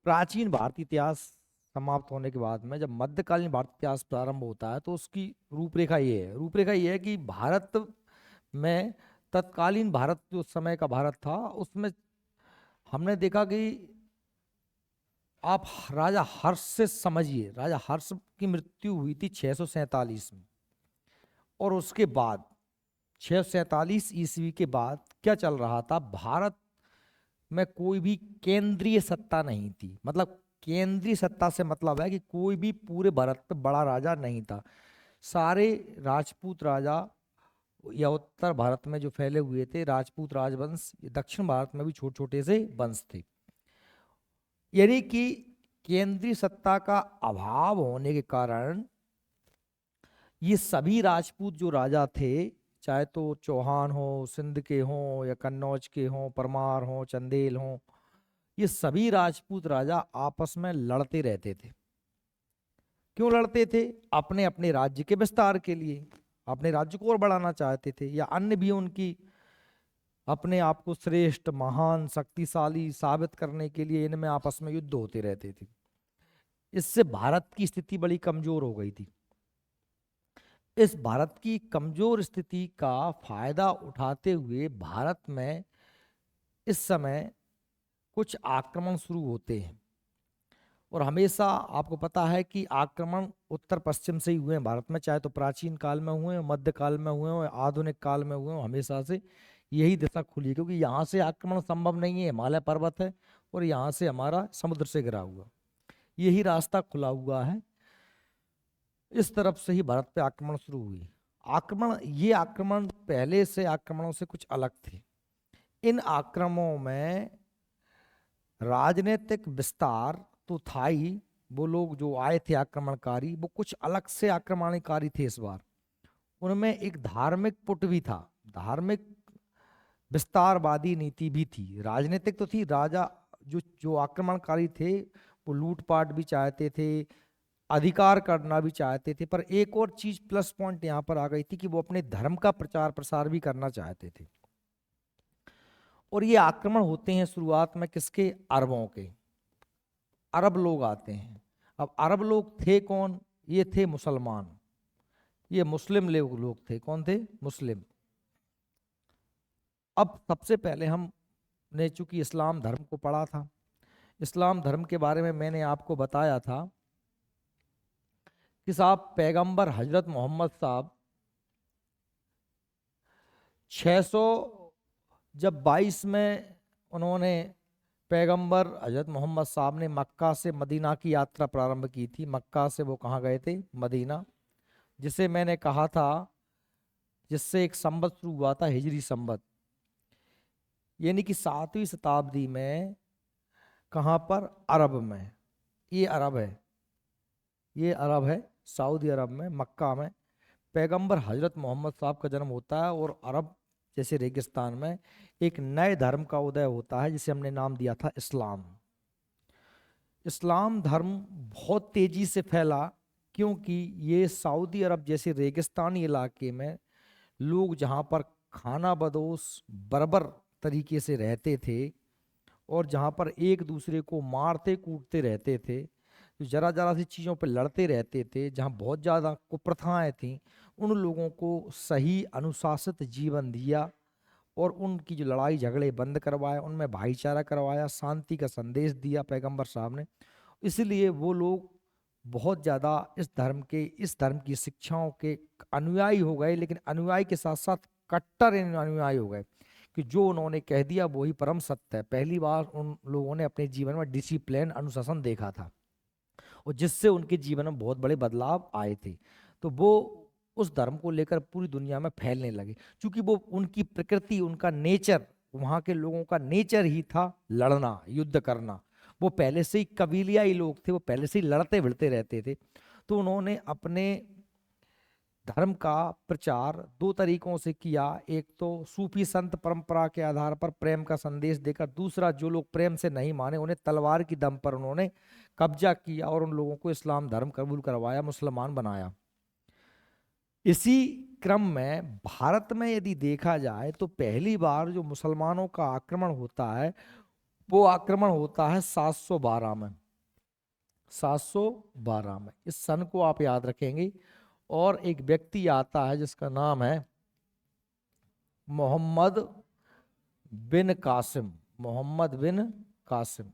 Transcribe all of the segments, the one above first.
प्राचीन भारतीय इतिहास समाप्त होने के बाद में जब मध्यकालीन भारतीय इतिहास प्रारंभ होता है तो उसकी रूपरेखा ये है कि भारत में तत्कालीन भारत जो समय का भारत था उसमें हमने देखा कि आप राजा हर्ष से समझिए, राजा हर्ष की मृत्यु हुई थी 647 में। और उसके बाद 647 ईस्वी के बाद क्या चल रहा था, भारत में कोई भी केंद्रीय सत्ता नहीं थी। मतलब केंद्रीय सत्ता से मतलब है कि कोई भी पूरे भारत पे बड़ा राजा नहीं था। सारे राजपूत राजा या उत्तर भारत में जो फैले हुए थे राजपूत राजवंश, दक्षिण भारत में भी छोटे छोटे से वंश थे। यानी कि केंद्रीय सत्ता का अभाव होने के कारण ये सभी राजपूत जो राजा थे, चाहे तो चौहान हो, सिंध के हों या कन्नौज के हों, परमार हों, चंदेल हों, ये सभी राजपूत राजा आपस में लड़ते रहते थे। क्यों लड़ते थे? अपने अपने राज्य के विस्तार के लिए, अपने राज्य को और बढ़ाना चाहते थे, या अन्य भी उनकी अपने आप को श्रेष्ठ, महान, शक्तिशाली साबित करने के लिए इनमें आपस में युद्ध होते रहते थे। इससे भारत की स्थिति बड़ी कमजोर हो गई थी। इस भारत की कमजोर स्थिति का फायदा उठाते हुए भारत में इस समय कुछ आक्रमण शुरू होते हैं। और हमेशा आपको पता है कि आक्रमण उत्तर पश्चिम से ही हुए हैं भारत में, चाहे तो प्राचीन काल में हुए, मध्य काल में हुए और आधुनिक काल में हुए, हमेशा से यही दिशा खुली है। क्योंकि यहाँ से आक्रमण संभव नहीं है, हिमालय पर्वत है और यहाँ से हमारा समुद्र से घिरा हुआ, यही रास्ता खुला हुआ है। इस तरफ से ही भारत पे आक्रमण शुरू हुई। ये आक्रमण पहले से आक्रमणों से कुछ अलग थे। इन आक्रमणों में राजनीतिक विस्तार तो था ही, वो लोग जो आए थे आक्रमणकारी वो कुछ अलग से आक्रमणकारी थे इस बार। उनमें एक धार्मिक पुट भी था, धार्मिक विस्तारवादी नीति भी थी। राजनीतिक तो थी, राजा जो जो आक्रमणकारी थे वो लूटपाट भी चाहते थे, अधिकार करना भी चाहते थे, पर एक और चीज प्लस पॉइंट यहाँ पर आ गई थी कि वो अपने धर्म का प्रचार प्रसार भी करना चाहते थे। और ये आक्रमण होते हैं शुरुआत में किसके? अरबों के। अरब लोग आते हैं। अब अरब लोग थे कौन? ये थे मुसलमान, ये मुस्लिम लोग थे। कौन थे? मुस्लिम। अब सबसे पहले हमने चूंकि इस्लाम धर्म को पढ़ा था, इस्लाम धर्म के बारे में मैंने आपको बताया था कि साहब पैगंबर हजरत मोहम्मद साहब 600 जब 22 में उन्होंने पैगंबर हजरत मोहम्मद साहब ने मक्का से मदीना की यात्रा प्रारंभ की थी। मक्का से वो कहाँ गए थे? मदीना, जिसे मैंने कहा था जिससे एक संवत शुरू हुआ था, हिजरी संवत। यानी कि 7वीं शताब्दी में। कहाँ पर? अरब में। ये अरब है, ये अरब है, सऊदी अरब में मक्का में पैगंबर हजरत मोहम्मद साहब का जन्म होता है। और अरब जैसे रेगिस्तान में एक नए धर्म का उदय होता है जिसे हमने नाम दिया था इस्लाम। इस्लाम धर्म बहुत तेजी से फैला क्योंकि ये सऊदी अरब जैसे रेगिस्तानी इलाके में लोग जहाँ पर खाना बदोश बर्बर तरीके से रहते थे और जहाँ पर एक दूसरे को मारते कूटते रहते थे, जो जरा जरा सी चीज़ों पर लड़ते रहते थे, जहाँ बहुत ज़्यादा कुप्रथाएं थीं, उन लोगों को सही अनुशासित जीवन दिया और उनकी जो लड़ाई झगड़े बंद करवाया, उनमें भाईचारा करवाया, शांति का संदेश दिया पैगंबर साहब ने। इसलिए वो लोग बहुत ज़्यादा इस धर्म की शिक्षाओं के अनुयायी हो गए, लेकिन अनुयायी के साथ साथ कट्टर अनुयायी हो गए कि जो उन्होंने कह दिया वही परम सत्य है। पहली बार उन लोगों ने अपने जीवन में डिसिप्लिन, अनुशासन देखा था और जिससे उनके जीवन में बहुत बड़े बदलाव आए थे। तो वो उस धर्म को लेकर पूरी दुनिया में फैलने लगे, क्योंकि वो उनकी प्रकृति, उनका नेचर, वहाँ के लोगों का नेचर ही था लड़ना, युद्ध करना। वो पहले से ही कबीलियाई लोग थे, वो पहले से ही लड़ते भिड़ते रहते थे। तो उन्होंने अपने धर्म का प्रचार दो तरीकों से किया। एक तो सूफी संत परंपरा के आधार पर प्रेम का संदेश देकर, दूसरा जो लोग प्रेम से नहीं माने उन्हें तलवार की दम पर उन्होंने कब्जा किया और उन लोगों को इस्लाम धर्म कबूल करवाया, मुसलमान बनाया। इसी क्रम में भारत में यदि देखा जाए तो पहली बार जो मुसलमानों का आक्रमण होता है वो आक्रमण होता है 712 में, 712 में। इस सन को आप याद रखेंगे। और एक व्यक्ति आता है जिसका नाम है मोहम्मद बिन कासिम, मोहम्मद बिन कासिम।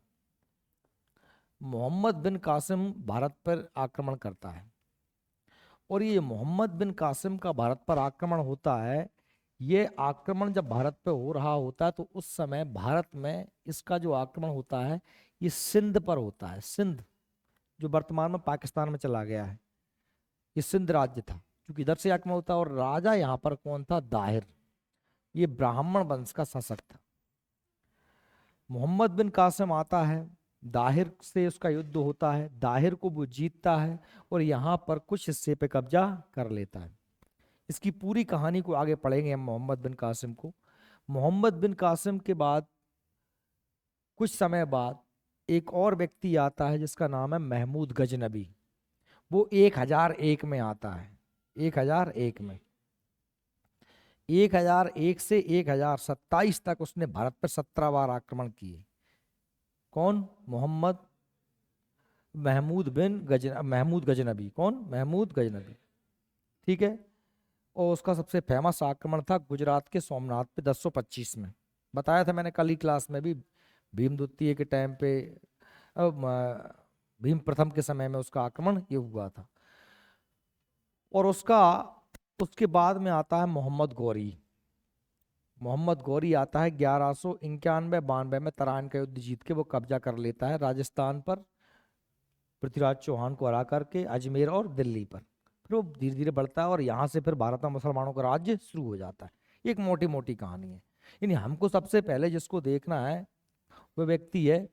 मोहम्मद बिन कासिम भारत पर आक्रमण करता है। और ये मोहम्मद बिन कासिम का भारत पर आक्रमण होता है। ये आक्रमण जब भारत पे हो रहा होता है तो उस समय भारत में इसका जो आक्रमण होता है ये सिंध पर होता है। सिंध जो वर्तमान में पाकिस्तान में चला गया है, ये सिंध राज्य था, क्योंकि इधर से आक्रमण होता है। और राजा यहाँ पर कौन था? दाहिर। ये ब्राह्मण वंश का शासक था। मोहम्मद बिन कासिम आता है, दाहिर से उसका युद्ध होता है, दाहिर को वो जीतता है और यहाँ पर कुछ हिस्से पे कब्जा कर लेता है। इसकी पूरी कहानी को आगे पढ़ेंगे हम मोहम्मद बिन कासिम को। मोहम्मद बिन कासिम के बाद कुछ समय बाद एक और व्यक्ति आता है जिसका नाम है महमूद गजनबी। वो 1001 में आता है, 1001 में। 1001 से 1027 तक उसने भारत पर 17 बार आक्रमण किए। कौन? मोहम्मद महमूद गजनबी। कौन? महमूद गजनबी। ठीक है। और उसका सबसे फेमस आक्रमण था गुजरात के सोमनाथ पे 1025 में। बताया था मैंने कल ही क्लास में भी, भीम द्वितीय के टाइम पे, भीम प्रथम के समय में उसका आक्रमण ये हुआ था। और उसके बाद में आता है मोहम्मद गौरी। मोहम्मद गौरी आता है 1191-92 में तराइन का युद्ध जीत के वो कब्जा कर लेता है राजस्थान पर, पृथ्वीराज चौहान को हरा करके, अजमेर और दिल्ली पर। फिर वो धीरे धीरे बढ़ता है और यहाँ से फिर भारत में मुसलमानों का राज्य शुरू हो जाता है। एक मोटी मोटी कहानी है। यानी हमको सबसे पहले जिसको देखना है वो व्यक्ति है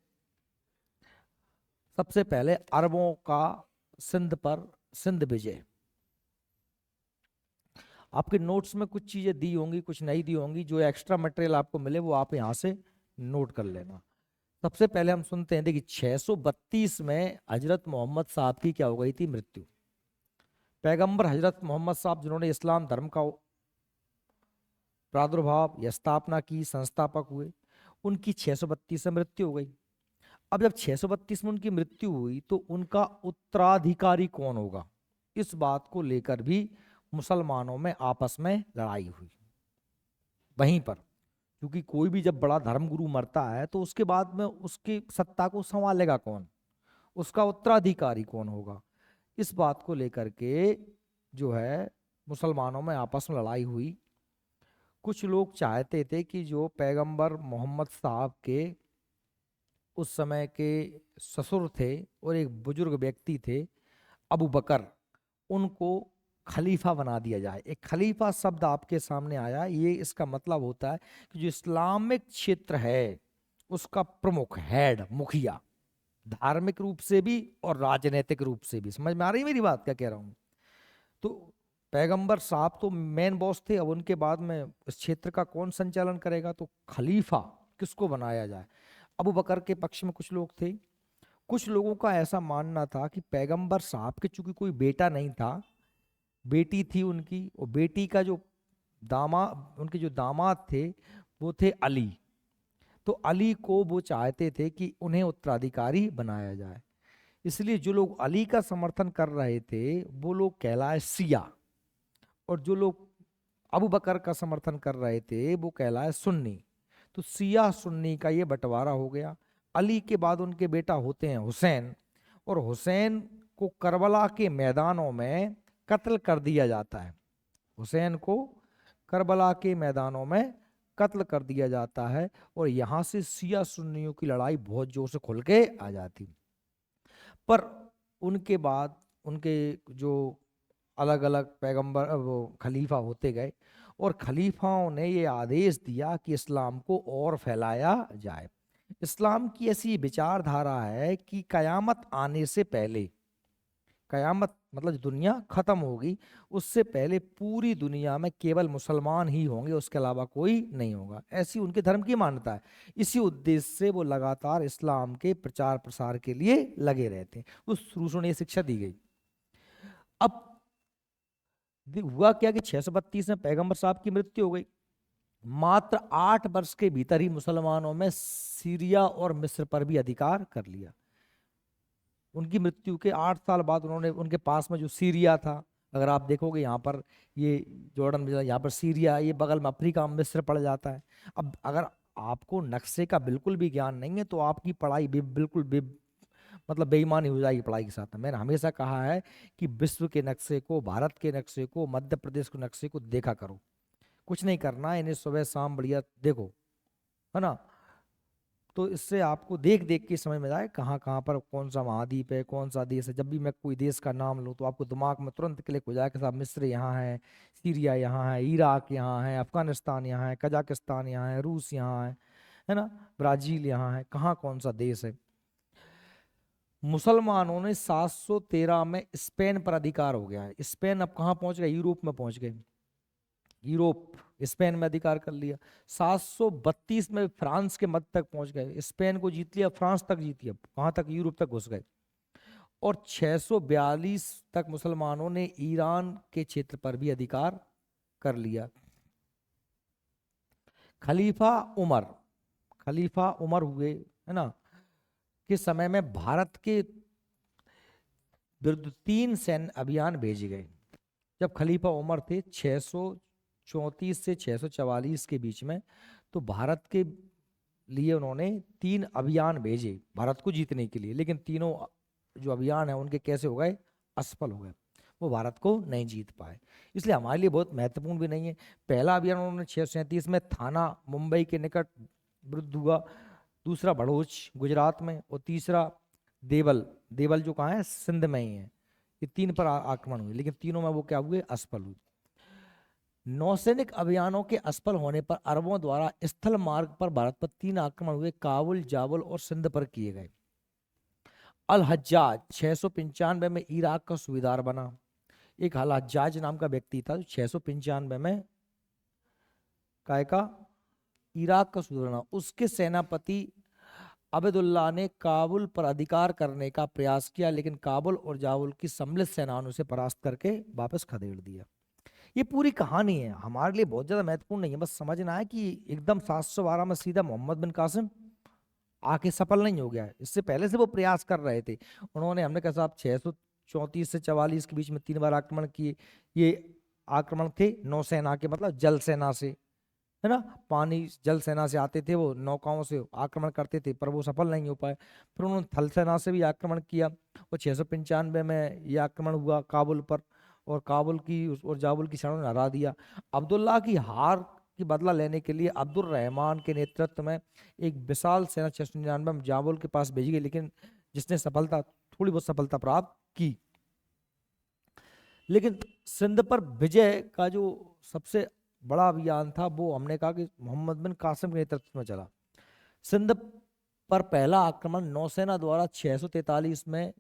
सबसे पहले अरबों का सिंध पर सिंध विजय। आपके नोट्स में कुछ चीजें दी होंगी, कुछ नहीं दी होंगी। जो एक्स्ट्रा मटेरियल आपको मिले वो आप यहाँ से नोट कर लेना। सबसे पहले हम सुनते हैं, देखिए 632 में हजरत मोहम्मद साहब की क्या हो गई थी? मृत्यु। पैगंबर हजरत मोहम्मद साहब जिन्होंने इस्लाम धर्म का प्रादुर्भाव या स्थापना की, संस्थापक हुए, उनकी 632 में मृत्यु हो गई। अब जब 632 में उनकी मृत्यु हुई तो उनका उत्तराधिकारी कौन होगा, इस बात को लेकर भी मुसलमानों में आपस में लड़ाई हुई वहीं पर। क्योंकि कोई भी जब बड़ा धर्मगुरु मरता है तो उसके बाद में उसकी सत्ता को संभालेगा कौन, उसका उत्तराधिकारी कौन होगा, इस बात को लेकर के जो है मुसलमानों में आपस में लड़ाई हुई। कुछ लोग चाहते थे कि जो पैगंबर मोहम्मद साहब के उस समय के ससुर थे और एक बुजुर्ग व्यक्ति थे अबू बकर, उनको खलीफा बना दिया जाए। एक खलीफा शब्द आपके सामने आया, ये इसका मतलब होता है कि जो इस्लामिक क्षेत्र है उसका प्रमुख, हेड, मुखिया, धार्मिक रूप से भी और राजनीतिक रूप से भी। समझ में आ रही है मेरी बात क्या कह रहा हूँ? तो पैगंबर साहब तो मेन बॉस थे। अब उनके बाद में इस क्षेत्र का कौन संचालन करेगा? तो खलीफा किसको बनाया जाए? अबू बकर के पक्ष में कुछ लोग थे। कुछ लोगों का ऐसा मानना था कि पैगंबर साहब के चूंकि कोई बेटा नहीं था, बेटी थी उनकी, और बेटी का जो उनके जो दामाद थे वो थे अली। तो अली को वो चाहते थे कि उन्हें उत्तराधिकारी बनाया जाए। इसलिए जो लोग अली का समर्थन कर रहे थे वो लोग कहलाए सिया, और जो लोग अबू बकर का समर्थन कर रहे थे वो कहलाए सुन्नी। तो सिया सुन्नी का ये बंटवारा हो गया। अली के बाद उनके बेटा होते हैं हुसैन, और हुसैन को करबला के मैदानों में कत्ल कर दिया जाता है। हुसैन को करबला के मैदानों में कत्ल कर दिया जाता है, और यहाँ से सिया सुन्नियों की लड़ाई बहुत जोर से खुल के आ जाती। पर उनके बाद उनके जो अलग अलग पैगंबर वो खलीफा होते गए, और खलीफाओं ने ये आदेश दिया कि इस्लाम को और फैलाया जाए। इस्लाम की ऐसी विचारधारा है कि कयामत आने से पहले, कयामत मतलब दुनिया खत्म होगी उससे पहले पूरी दुनिया में केवल मुसलमान ही होंगे, उसके अलावा कोई नहीं होगा। ऐसी उनके धर्म की मान्यता है। इसी उद्देश्य से वो लगातार इस्लाम के प्रचार प्रसार के लिए लगे रहते हैं। उस शुरू से उन्हें शिक्षा दी गई। अब हुआ क्या कि 632 में पैगंबर साहब की मृत्यु हो गई। मात्र 8 वर्ष के भीतर ही मुसलमानों में सीरिया और मिस्र पर भी अधिकार कर लिया। उनकी मृत्यु के 8 साल बाद उन्होंने, उनके पास में जो सीरिया था, अगर आप देखोगे यहाँ पर ये जॉर्डन, यहाँ पर सीरिया, ये बगल में अफ्रीका में मिस्र पड़ जाता है। अब अगर आपको नक्शे का बिल्कुल भी ज्ञान नहीं है तो आपकी पढ़ाई बिल्कुल मतलब बेईमानी हो जाएगी पढ़ाई के साथ। मैंने हमेशा कहा है कि विश्व के नक्शे को, भारत के नक्शे को, मध्य प्रदेश के नक्शे को देखा करो। कुछ नहीं करना है, इन्हें सुबह शाम बढ़िया देखो, है ना। तो इससे आपको देख देख के समझ में जाए कहाँ कहाँ पर कौन सा महाद्वीप है, कौन सा देश है। जब भी मैं कोई देश का नाम लूँ तो आपको दिमाग में तुरंत क्लिक हो जाए कि साहब मिस्र यहाँ है, सीरिया यहाँ है, इराक यहाँ है, अफगानिस्तान यहाँ है, कजाकिस्तान यहाँ है, रूस यहाँ है ना, ब्राजील यहाँ है, कहाँ कौन सा देश है। मुसलमानों ने 713 में स्पेन पर अधिकार हो गया है। स्पेन अब कहाँ पहुंच गए? यूरोप में पहुंच गए। यूरोप, स्पेन में अधिकार कर लिया। 732 में फ्रांस के मध्य तक पहुंच गए, स्पेन को जीत लिया, फ्रांस तक जीत लिया, कहां तक? यूरोप तक घुस गए। और 642 तक मुसलमानों ने ईरान के क्षेत्र पर भी अधिकार कर लिया। खलीफा उमर, खलीफा उमर हुए, है ना, के समय में भारत के विरुद्ध 3 सैन्य अभियान भेजे गए। जब खलीफा उमर थे 634 से 644 के बीच में, तो भारत के लिए उन्होंने 3 अभियान भेजे भारत को जीतने के लिए। लेकिन तीनों जो अभियान है उनके कैसे हो गए? असफल हो गए, वो भारत को नहीं जीत पाए। इसलिए हमारे लिए बहुत महत्वपूर्ण भी नहीं है। पहला अभियान उन्होंने 637 में थाना मुंबई के निकट विरुद्ध हुआ, दूसरा भड़ोच गुजरात में, और तीसरा देवल, देवल जो कहाँ है? सिंध में ही है। ये 3 पर आक्रमण हुए, लेकिन तीनों में वो क्या हुए? असफल हुए। नौसैनिक अभियानों के असफल होने पर अरबों द्वारा स्थल मार्ग पर भारत पर 3 आक्रमण हुए, काबुल, जाबुल और सिंध पर किए गए। अल हज्जाज 695 में इराक का सूबेदार बना। एक अल हज्जाज नाम का व्यक्ति था जो 695 में काय का इराक का सूबेदार बना। उसके सेनापति अबेदुल्ला ने काबुल पर अधिकार करने का प्रयास किया, लेकिन काबुल और जाबुल की सम्मिलित सेनाओं ने उसे परास्त करके वापस खदेड़ दिया। ये पूरी कहानी है, हमारे लिए बहुत ज्यादा महत्वपूर्ण नहीं है। बस समझना है कि एकदम 712 में सीधा मोहम्मद बिन कासिम आके सफल नहीं हो गया है। इससे पहले से वो प्रयास कर रहे थे। उन्होंने, हमने कहा साहब 634 से 44 के बीच में 3 बार आक्रमण किए। ये आक्रमण थे नौसेना के, मतलब जल सेना से, है ना, पानी जल सेना से आते थे, वो नौकाओं से आक्रमण करते थे, पर वो सफल नहीं हो पाए। फिर उन्होंने थल सेना से भी आक्रमण किया, और 695 में ये आक्रमण हुआ काबुल पर, और काबुल की और जाबुल की सेना ने हरा दिया। अब्दुल्ला की हार की बदला लेने के लिए अब्दुल रहमान के नेतृत्व में एक विशाल सेना 699 में जाबुल के पास भेजी गई, लेकिन जिसने सफलता, थोड़ी बहुत सफलता प्राप्त की। लेकिन सिंध पर विजय का जो सबसे बड़ा अभियान था वो हमने कहा कि मोहम्मद बिन कासिम के नेतृत्व में चला। सिंध पर पहला आक्रमण नौसेना द्वारा 643 में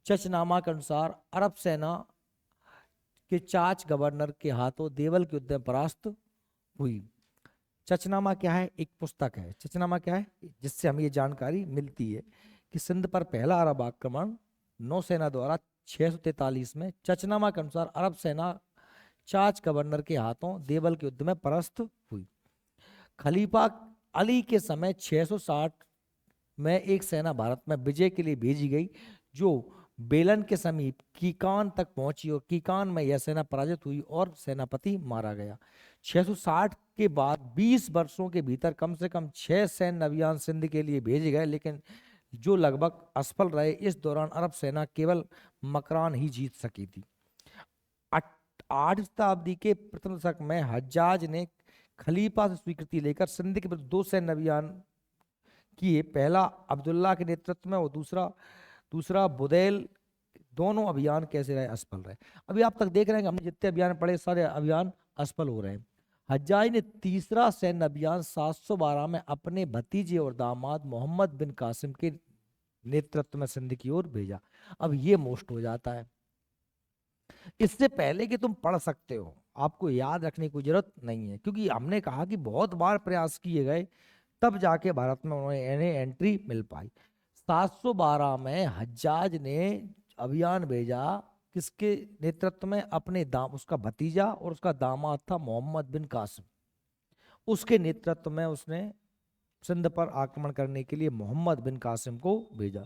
चचनामा के अनुसार अरब सेना के चाच गवर्नर के हाथों देवल के युद्ध में परास्त हुई। चचनामा क्या है? एक पुस्तक है। चचनामा क्या है? जिससे हमें ये जानकारी मिलती है कि सिंध पर पहला अरब आक्रमण नौसेना द्वारा 643 में चचनामा के अनुसार अरब सेना चाच गवर्नर के हाथों देवल के युद्ध में परास्त हुई। खलीफा अली के समय 660 में एक सेना भारत में विजय के लिए भेजी गई, जो बेलन के समीप कीकान तक पहुंची, और कीकान में यह सेना पराजित हुई और सेनापति मारा गया। 660 के बाद 20 वर्षों के भीतर कम से कम 6 सैन्य अभियान सिंध के लिए भेजे गए, लेकिन जो लगभग असफल रहे। इस दौरान अरब सेना केवल मकरान ही जीत सकी थी। 8वीं शताब्दी के प्रथम दशक में हज्जाज ने खलीफा से स्वीकृति लेकर सिंध के विरुद्ध 2 सैन्य अभियान किए। पहला अब्दुल्ला के नेतृत्व में और दूसरा बुदैल। दोनों अभियान कैसे रहे? असफल रहे। अभी आप तक देख रहे हैं कि हमने जितने अभियान पढ़े सारे अभियान असफल हो रहे हैं। हज्जाज ने तीसरा सैन्य अभियान 712 में अपने भतीजे और दामाद मोहम्मद बिन कासिम के नेतृत्व में सिंध की ओर भेजा। अब ये मोस्ट हो जाता है। इससे पहले कि तुम पढ़ सकते हो, आपको याद रखने की जरूरत नहीं है, क्योंकि हमने कहा कि बहुत बार प्रयास किए गए, तब जाके भारत में उन्हें एंट्री मिल पाई। 712 में हज्जाज ने अभियान भेजा, किसके नेतृत्व में? अपने उसका भतीजा और उसका दामाद था मोहम्मद बिन कासिम। उसके नेतृत्व में उसने सिंध पर आक्रमण करने के लिए मोहम्मद बिन कासिम को भेजा।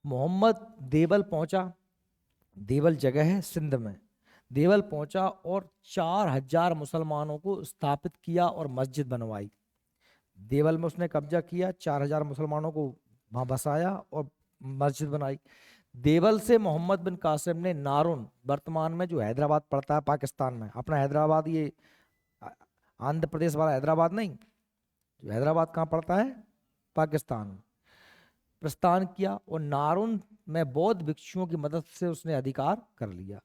मोहम्मद देवल पहुंचा। देवल जगह है सिंध में। देवल पहुंचा और 4,000 मुसलमानों को स्थापित किया और मस्जिद बनवाई। देवल में उसने कब्जा किया, 4,000 मुसलमानों को वहां बसाया और मस्जिद बनाई। देवल से मोहम्मद बिन कासिम ने नारुन, वर्तमान में जो हैदराबाद पड़ता है पाकिस्तान में, अपना हैदराबाद ये आ- आंध्र प्रदेश वाला हैदराबाद नहीं, जो हैदराबाद कहाँ पड़ता है, पाकिस्तान में, प्रस्थान किया और नारुन में बौद्ध भिक्षुओं की मदद से उसने अधिकार कर लिया।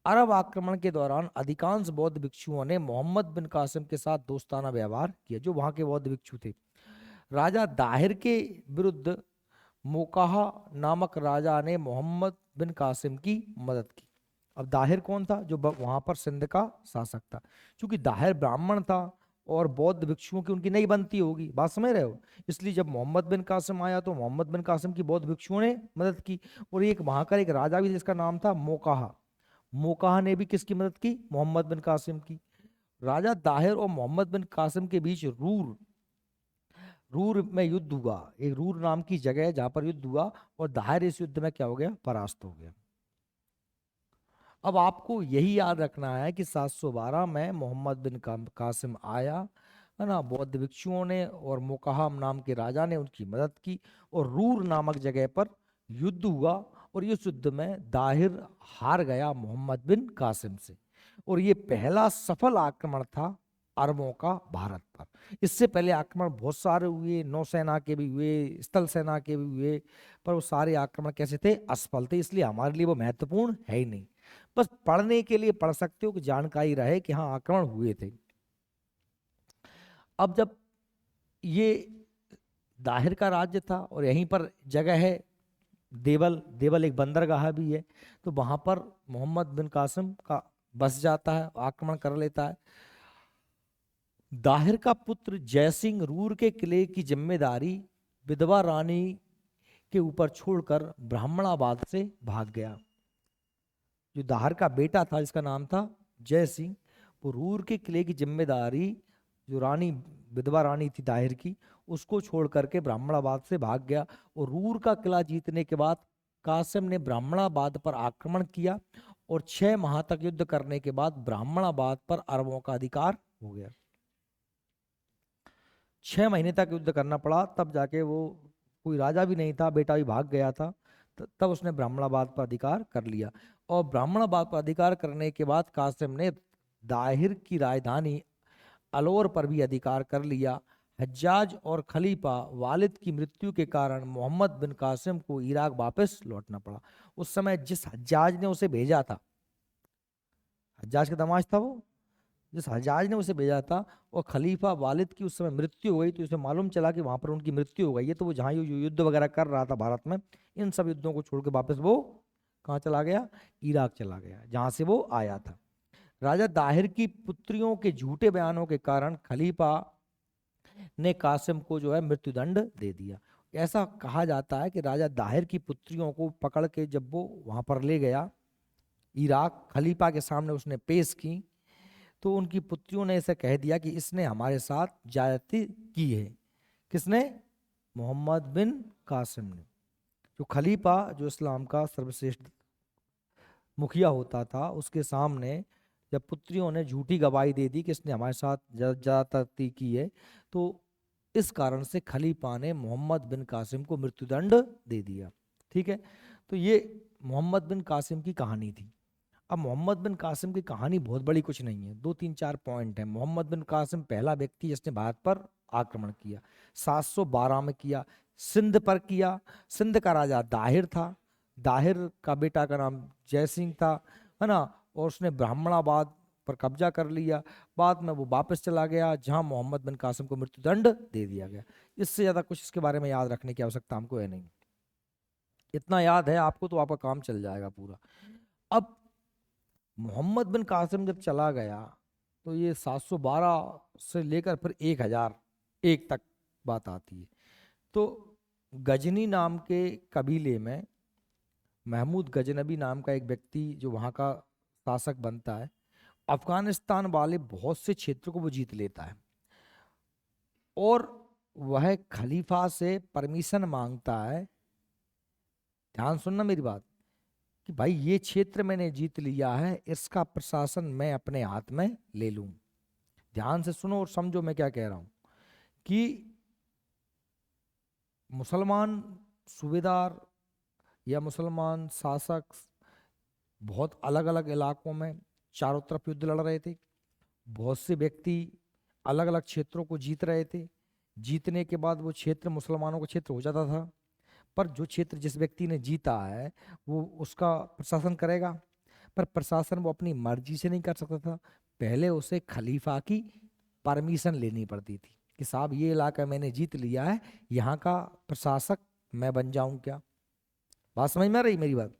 अरब आक्रमण के दौरान अधिकांश बौद्ध भिक्षुओं ने मोहम्मद बिन कासिम के साथ दोस्ताना व्यवहार किया, जो वहां के बौद्ध भिक्षु थे। राजा दाहिर के विरुद्ध मोकाहा नामक राजा ने मोहम्मद बिन कासिम की मदद की। अब दाहिर कौन था, जो वहां पर सिंध का शासक था। क्योंकि दाहिर ब्राह्मण था और बौद्ध भिक्षुओं की उनकी नहीं बनती होगी, बात समझ रहे हो, इसलिए जब मोहम्मद बिन कासिम आया तो मोहम्मद बिन कासिम की बौद्ध भिक्षुओं ने मदद की। और एक वहां का एक राजा भी जिसका नाम था मोकाहा, मोकाहा ने भी किसकी मदद की, मोहम्मद बिन कासिम की। राजा दाहिर और मोहम्मद बिन कासिम के बीच रूर रूर में युद्ध हुआ। एक रूर नाम की जगह है जहां पर युद्ध हुआ और दाहिर इस युद्ध में क्या हो गया, परास्त हो गया। अब आपको यही याद रखना है कि 712 में मोहम्मद बिन कासिम आया, है ना, बौद्ध भिक्षुओं ने और मोकाहम नाम के राजा ने उनकी मदद की और रूर नामक जगह पर युद्ध हुआ। और इस युद्ध में दाहिर हार गया मोहम्मद बिन कासिम से। और ये पहला सफल आक्रमण था अरबों का भारत पर। इससे पहले आक्रमण बहुत सारे हुए, नौसेना के भी हुए, स्थल सेना के भी हुए, पर वो सारे आक्रमण कैसे थे, असफल थे। इसलिए हमारे लिए वो महत्वपूर्ण है ही नहीं। बस पढ़ने के लिए पढ़ सकते हो कि जानकारी रहे कि हाँ आक्रमण हुए थे। अब जब ये दाहिर का राज्य था और यहीं पर जगह है देवल, देवल एक बंदरगाह भी है, तो वहां पर मोहम्मद बिन कासिम का बस जाता है, आक्रमण कर लेता है। दाहिर का पुत्र जयसिंह रूर के किले की जिम्मेदारी विधवा रानी के ऊपर छोड़कर ब्राह्मणाबाद से भाग गया। जो दाहिर का बेटा था जिसका नाम था जय सिंह, वो रूर के किले की जिम्मेदारी, जो रानी, विधवा रानी थी दाहिर की, उसको छोड़ करके ब्राह्मणाबाद से भाग गया। और रूर का किला जीतने के बाद कासिम ने ब्राह्मणाबाद पर आक्रमण किया और 6 माह तक युद्ध करने के बाद ब्राह्मणाबाद पर अरबों का अधिकार हो गया। 6 महीने तक युद्ध करना पड़ा, तब जाके वो, कोई राजा भी नहीं था, बेटा भी भाग गया था, तब उसने ब्राह्मणाबाद पर अधिकार कर लिया। और ब्राह्मणाबाद पर अधिकार करने के बाद कासिम ने दाहिर की राजधानी अलौर पर भी अधिकार कर लिया। हज्जाज और खलीफा वालिद की मृत्यु के कारण मोहम्मद बिन कासिम को इराक वापस लौटना पड़ा। उस समय जिस हज्जाज ने उसे भेजा था, हज्जाज का दामाद था वो, जिस हज्जाज ने उसे भेजा था, और खलीफा वालिद की उस समय मृत्यु हो गई, तो उसे मालूम चला कि वहां पर उनकी मृत्यु हो गई है। तो वो जहाँ युद्ध वगैरह कर रहा था भारत में, इन सब युद्धों को छोड़ के वापस वो कहाँ चला गया, इराक चला गया, जहां से वो आया था। राजा दाहिर की पुत्रियों के झूठे बयानों के कारण खलीफा ने कासिम को जो है मृत्युदंड दे दिया। ऐसा कहा जाता है कि राजा दाहिर की पुत्रियों को पकड़ के जब वो वहां पर ले गया इराक, खलीफा के सामने उसने पेश की, तो उनकी पुत्रियों ने इसे कह दिया कि इसने हमारे साथ ज्यादती की है। किसने, मोहम्मद बिन कासिम ने। जो खलीफा, जो इस्लाम का सर्वश्रेष्ठ मुखिया होता था, उसके सामने जब पुत्रियों ने झूठी गवाही दे दी कि इसने हमारे साथ ज्यादती की है, तो इस कारण से खलीफा ने मोहम्मद बिन कासिम को मृत्युदंड दे दिया। ठीक है, तो ये मोहम्मद बिन कासिम की कहानी थी। अब मोहम्मद बिन कासिम की कहानी बहुत बड़ी कुछ नहीं है, 2 3 4 पॉइंट है। मोहम्मद बिन कासिम पहला व्यक्ति जिसने भारत पर आक्रमण किया, 712 में किया, सिंध पर किया। सिंध का राजा दाहिर था, दाहिर का बेटा का नाम जयसिंह था, है ना, और उसने ब्राह्मणाबाद पर कब्जा कर लिया। बाद में वो वापस चला गया जहां मोहम्मद बिन कासिम को मृत्युदंड दे दिया गया। इससे ज्यादा कुछ इसके बारे में याद रखने की आवश्यकता हमको है नहीं। इतना याद है आपको तो आपका काम चल जाएगा पूरा। अब मोहम्मद बिन कासिम जब चला गया तो ये 712 से लेकर फिर 1001 तक बात आती है। तो गजनी नाम के कबीले में महमूद गजनबी नाम का एक व्यक्ति जो वहाँ का शासक बनता है, अफगानिस्तान वाले बहुत से क्षेत्रों को वो जीत लेता है। और वह खलीफा से परमिशन मांगता है, ध्यान सुनना मेरी बात, कि भाई ये क्षेत्र मैंने जीत लिया है, इसका प्रशासन मैं अपने हाथ में ले लूं। ध्यान से सुनो और समझो मैं क्या कह रहा हूं, कि मुसलमान सूबेदार या मुसलमान शासक बहुत अलग अलग इलाकों में चारों तरफ युद्ध लड़ रहे थे। बहुत से व्यक्ति अलग अलग क्षेत्रों को जीत रहे थे। जीतने के बाद वो क्षेत्र मुसलमानों का क्षेत्र हो जाता था। पर जो क्षेत्र जिस व्यक्ति ने जीता है वो उसका प्रशासन करेगा, पर प्रशासन वो अपनी मर्जी से नहीं कर सकता था। पहले उसे खलीफा की परमिशन लेनी पड़ती थी कि साहब ये इलाका मैंने जीत लिया है, यहाँ का प्रशासक मैं बन जाऊं क्या। बात समझ में आ रही मेरी बात?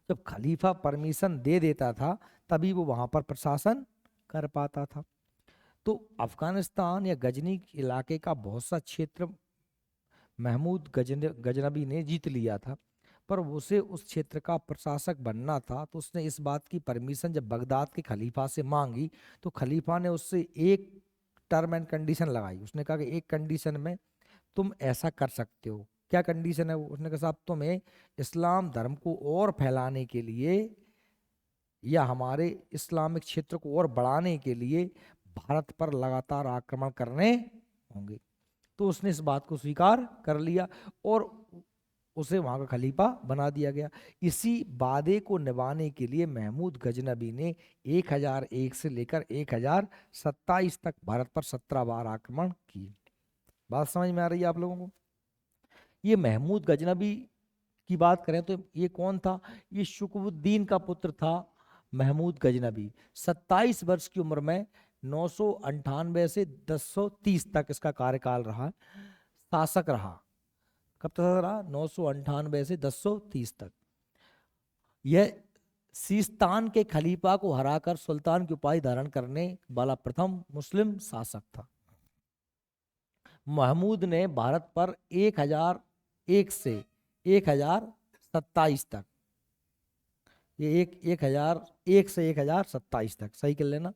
जब खलीफा परमिशन दे देता था तभी वो वहां पर प्रशासन कर पाता था। तो अफगानिस्तान या गजनी इलाके का बहुत सा क्षेत्र महमूद गजनबी ने जीत लिया था, पर उसे उस क्षेत्र का प्रशासक बनना था। तो उसने इस बात की परमिशन जब बगदाद के खलीफा से मांगी तो खलीफा ने उससे एक टर्म एंड कंडीशन लगाई। उसने कहा कि एक कंडीशन में तुम ऐसा कर सकते हो। क्या कंडीशन है वो? उसने कहा साहब तुम्हें इस्लाम धर्म को और फैलाने के लिए या हमारे इस्लामिक क्षेत्र को और बढ़ाने के लिए भारत पर लगातार आक्रमण करने होंगे। तो उसने इस बात को स्वीकार कर लिया और उसे वहां का खलीफा बना दिया गया। इसी वादे को निभाने के लिए महमूद गजनबी ने 1001 से लेकर 1027 तक भारत पर 17 बार आक्रमण किए। बात समझ में आ रही है आप लोगों को? ये महमूद गजनबी की बात करें तो ये कौन था? ये शुकवुद्दीन का पुत्र था महमूद गजनबी। 27 वर्ष की उम्र में 998 से 1030 तक इसका कार्यकाल रहा, शासक रहा। कब तक रहा? 998 से 1030 तक। यह सीस्तान के खलीफा को हराकर सुल्तान की उपाधि धारण करने वाला प्रथम मुस्लिम शासक था। महमूद ने भारत पर 1001 से 1027 तक, ये 1001 से 1027 तक सही कर लेना,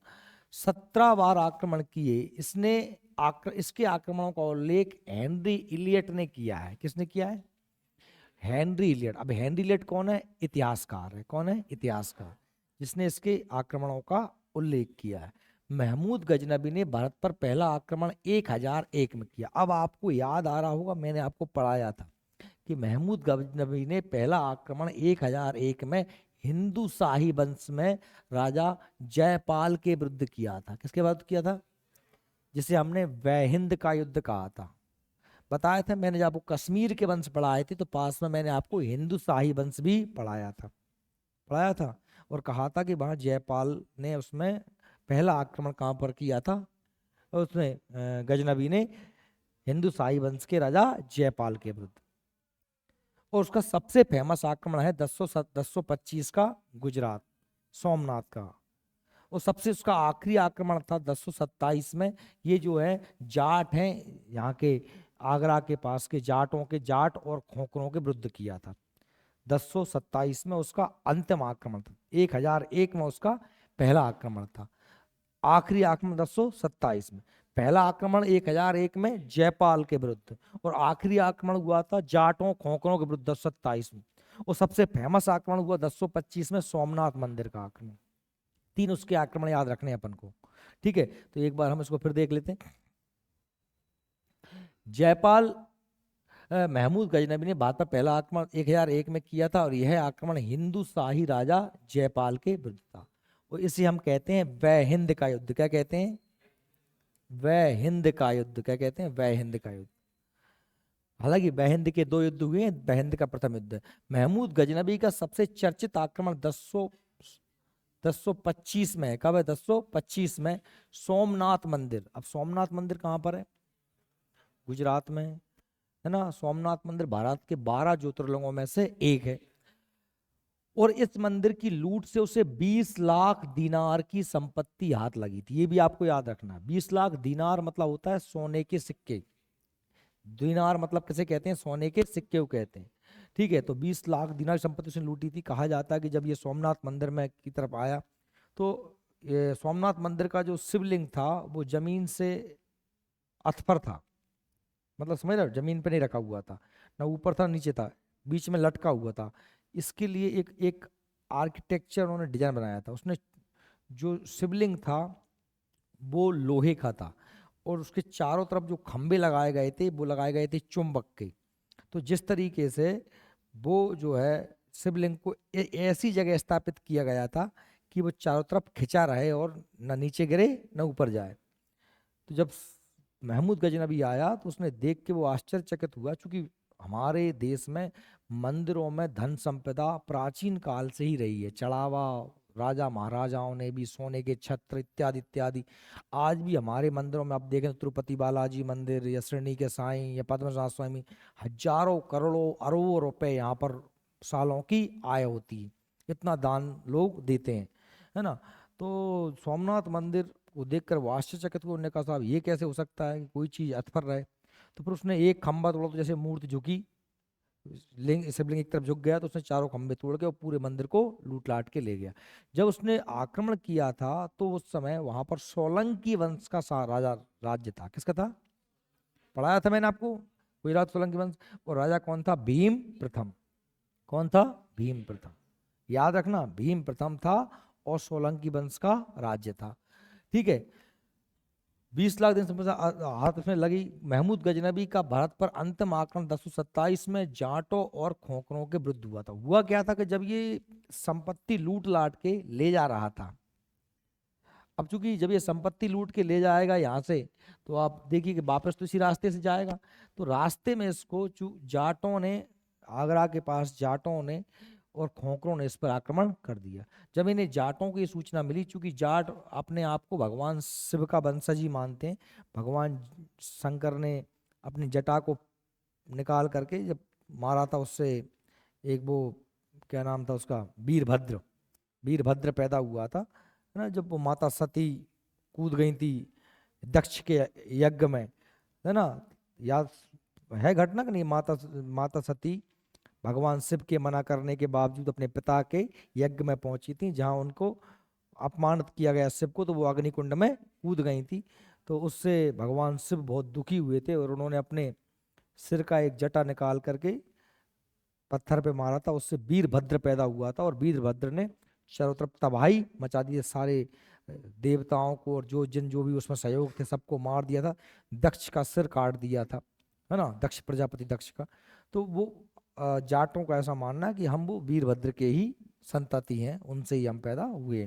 17 बार आक्रमण किए। इसके आक्रमणों का उल्लेख हेनरी इलियट ने किया है। किसने किया है? Henry Elliot. अब हेनरी इलियट कौन है? इतिहासकार है। कौन है? इतिहासकार, जिसने इसके आक्रमणों का उल्लेख किया है। महमूद गजनबी ने भारत पर पहला आक्रमण 1001 में किया। अब आपको याद आ रहा होगा, मैंने आपको पढ़ाया था कि महमूद गजनबी ने पहला आक्रमण 1001 में हिंदू शाही वंश में राजा जयपाल के विरुद्ध किया था। किसके विरुद्ध किया था? जिसे हमने वह हिंद का युद्ध कहा था। बताया था मैंने, जब आपको कश्मीर के वंश पढ़ाए थे तो पास में मैंने आपको हिंदू शाही वंश भी पढ़ाया था और कहा था कि वहां जयपाल ने उसमें पहला आक्रमण कहां पर किया था? उसमें गजनबी ने हिंदू शाही वंश के राजा जयपाल के विरुद्ध। और उसका सबसे फेमस आक्रमण है 1025 का गुजरात सोमनाथ का। और सबसे उसका आखिरी आक्रमण था 1027 में। ये जो है जाट हैं यहाँ के, आगरा के पास के जाट और खोखरों के विरुद्ध किया था। 1027 में उसका अंतिम आक्रमण था। 1001 में उसका पहला आक्रमण था। आखिरी आक्रमण 1027 में। पहला आक्रमण 1001 में जयपाल के विरुद्ध और आखिरी आक्रमण हुआ था जाटों खोखरों के विरुद्ध 1027 में। और सबसे फेमस आक्रमण हुआ 1025 में सोमनाथ मंदिर का आक्रमण। 3 उसके आक्रमण याद रखने अपन को, ठीक है? तो एक बार हम इसको फिर देख लेते हैं। जयपाल महमूद गजनबी ने भारत पर पहला आक्रमण 1001 में किया था और यह आक्रमण हिंदू शाही राजा जयपाल के विरुद्ध था। और इसे हम कहते हैं वह हिंद का युद्ध। क्या कहते हैं? वह हिंद का युद्ध। क्या कहते हैं? वह हिंद का युद्ध। हालांकि वह हिंद के 2 युद्ध हुए हैं, वह हिंद का प्रथम युद्ध। महमूद गजनबी का सबसे चर्चित आक्रमण 1025 में है। कब है? 1025 में सोमनाथ मंदिर। अब सोमनाथ मंदिर कहां पर है? गुजरात में है ना। सोमनाथ मंदिर भारत के 12 ज्योतिर्लिंगों में से एक है। और इस मंदिर की लूट से उसे 20 लाख दीनार की संपत्ति हाथ लगी थी। ये भी आपको याद रखना। 20 लाख दीनार मतलब होता है सोने के सिक्के। दीनार मतलब किसे कहते हैं? सोने के सिक्के को कहते हैं, ठीक है? तो 20 लाख दीनार संपत्ति उसने लूटी थी। कहा जाता है कि जब ये सोमनाथ मंदिर में की तरफ आया तो ये सोमनाथ मंदिर का जो शिवलिंग था वो जमीन से अथपर था, मतलब समझ रहे हो, जमीन पे नहीं रखा हुआ था, ना ऊपर था नीचे था, बीच में लटका हुआ था। इसके लिए एक एक आर्किटेक्चर उन्होंने डिजाइन बनाया था। उसने जो शिवलिंग था वो लोहे का था, और उसके चारों तरफ जो खंभे लगाए गए थे वो लगाए गए थे चुंबक के। तो जिस तरीके से वो जो है शिवलिंग को ऐसी जगह स्थापित किया गया था कि वो चारों तरफ खिंचा रहे और न नीचे गिरे न ऊपर जाए। तो जब महमूद गजनबी आया तो उसने देख के वो आश्चर्यचकित हुआ, क्योंकि हमारे देश में मंदिरों में धन संपदा प्राचीन काल से ही रही है। चढ़ावा राजा महाराजाओं ने भी सोने के छत्र इत्यादि इत्यादि। आज भी हमारे मंदिरों में आप देखें तो तिरुपति बालाजी मंदिर या श्रीनी के साईं या पद्मनाभ स्वामी, हजारों करोड़ों अरबों रुपए यहाँ पर सालों की आय होती है, इतना दान लोग देते हैं, है ना। तो सोमनाथ मंदिर वो देखकर वो आश्चर्यचकित हुए। उन्होंने कहा साहब ये कैसे हो सकता है कि कोई चीज अतपर रहे। तो फिर उसने एक खंभा तोड़ा, तो जैसे मूर्ति झुकी, लिंग शिवलिंग एक तरफ झुक गया, तो उसने चारों खंभे तोड़ के और पूरे मंदिर को लूट लाट के ले गया। जब उसने आक्रमण किया था तो उस समय वहां पर सोलंकी वंश का राजा राज्य था। किसका था, पढ़ाया था मैंने आपको, गुजरात सोलंकी वंश। और राजा कौन था, भीम प्रथम। कौन था, भीम प्रथम। याद रखना, भीम प्रथम था और सोलंकी वंश का राज्य था। ठीक है। 20 लाख दिन से हाथ उसमें लगी। महमूद गजनबी का भारत पर अंतिम आक्रमण 1027 में जाटों और खोखरों के विरुद्ध हुआ था। हुआ क्या था कि जब ये संपत्ति लूट लाट के ले जा रहा था, अब चूंकि जब ये संपत्ति लूट के ले जाएगा यहाँ से, तो आप देखिए कि वापस तो इसी रास्ते से जाएगा। तो रास्ते में इसको जाटों ने, आगरा के पास जाटों ने और खोखरों ने इस पर आक्रमण कर दिया। जब इन्हें जाटों की सूचना मिली, चूंकि जाट अपने आप को भगवान शिव का वंशज ही मानते हैं, भगवान शंकर ने अपनी जटा को निकाल करके जब मारा था, उससे एक वो क्या नाम था उसका, वीरभद्र, वीरभद्र पैदा हुआ था, है ना। जब वो माता सती कूद गई थी दक्ष के यज्ञ में, है ना, याद है घटना कि नहीं। माता सती भगवान शिव के मना करने के बावजूद अपने पिता के यज्ञ में पहुंची थी, जहां उनको अपमानित किया गया शिव को, तो वो अग्निकुंड में कूद गई थी। तो उससे भगवान शिव बहुत दुखी हुए थे और उन्होंने अपने सिर का एक जटा निकाल करके पत्थर पे मारा था, उससे वीरभद्र पैदा हुआ था। और वीरभद्र ने चारों तरफ तबाही मचा दी, सारे देवताओं को और जो भी उसमें सहयोग थे सबको मार दिया था। दक्ष का सिर काट दिया था, है ना, दक्ष प्रजापति दक्ष का। तो वो जाटों का ऐसा मानना है कि हम वो वीरभद्र के ही संतति हैं, उनसे ही हम पैदा हुए।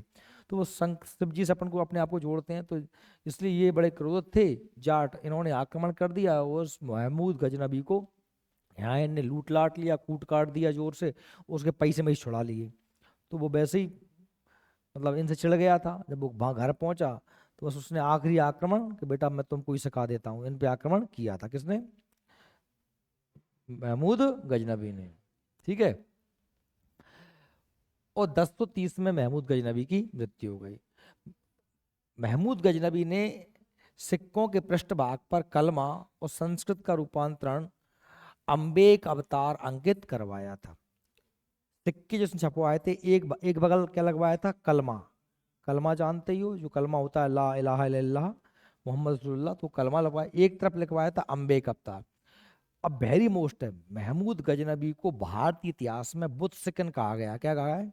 तो वो शिव जी से अपन को अपने आप को जोड़ते हैं, तो इसलिए ये बड़े क्रोधित थे जाट। इन्होंने आक्रमण कर दिया और उस महमूद गजनबी को यहाँ इनने लूट लाट लिया, कूट काट दिया जोर से, उसके पैसे में ही छुड़ा लिए। तो वो वैसे ही मतलब इनसे चिढ़ गया था। जब वो वहां घर पहुंचा तो बस उसने आखिरी आक्रमण कि बेटा मैं तुमको ही सिखा देता हूँ, इन पे आक्रमण किया था। किसने, महमूद गजनबी ने। ठीक है। और 1030 में महमूद गजनबी की मृत्यु हो गई। महमूद गजनबी ने सिक्कों के पृष्ठभाग पर कलमा और संस्कृत का रूपांतरण अम्बेक अवतार अंकित करवाया था। सिक्के जिसने छपवाए थे, एक बगल क्या लगवाया था, कलमा। कलमा जानते ही हो, जो कलमा होता है ला इलाहा इल्लल्लाह मोहम्मद रसूलुल्लाह, तो कलमा लगवाया। एक तरफ लिखवाया था अम्बेक अवतार। अब वेरी मोस्ट है, महमूद गजनबी को भारतीय इतिहास में बुत सिकन कहा गया। क्या कहा है,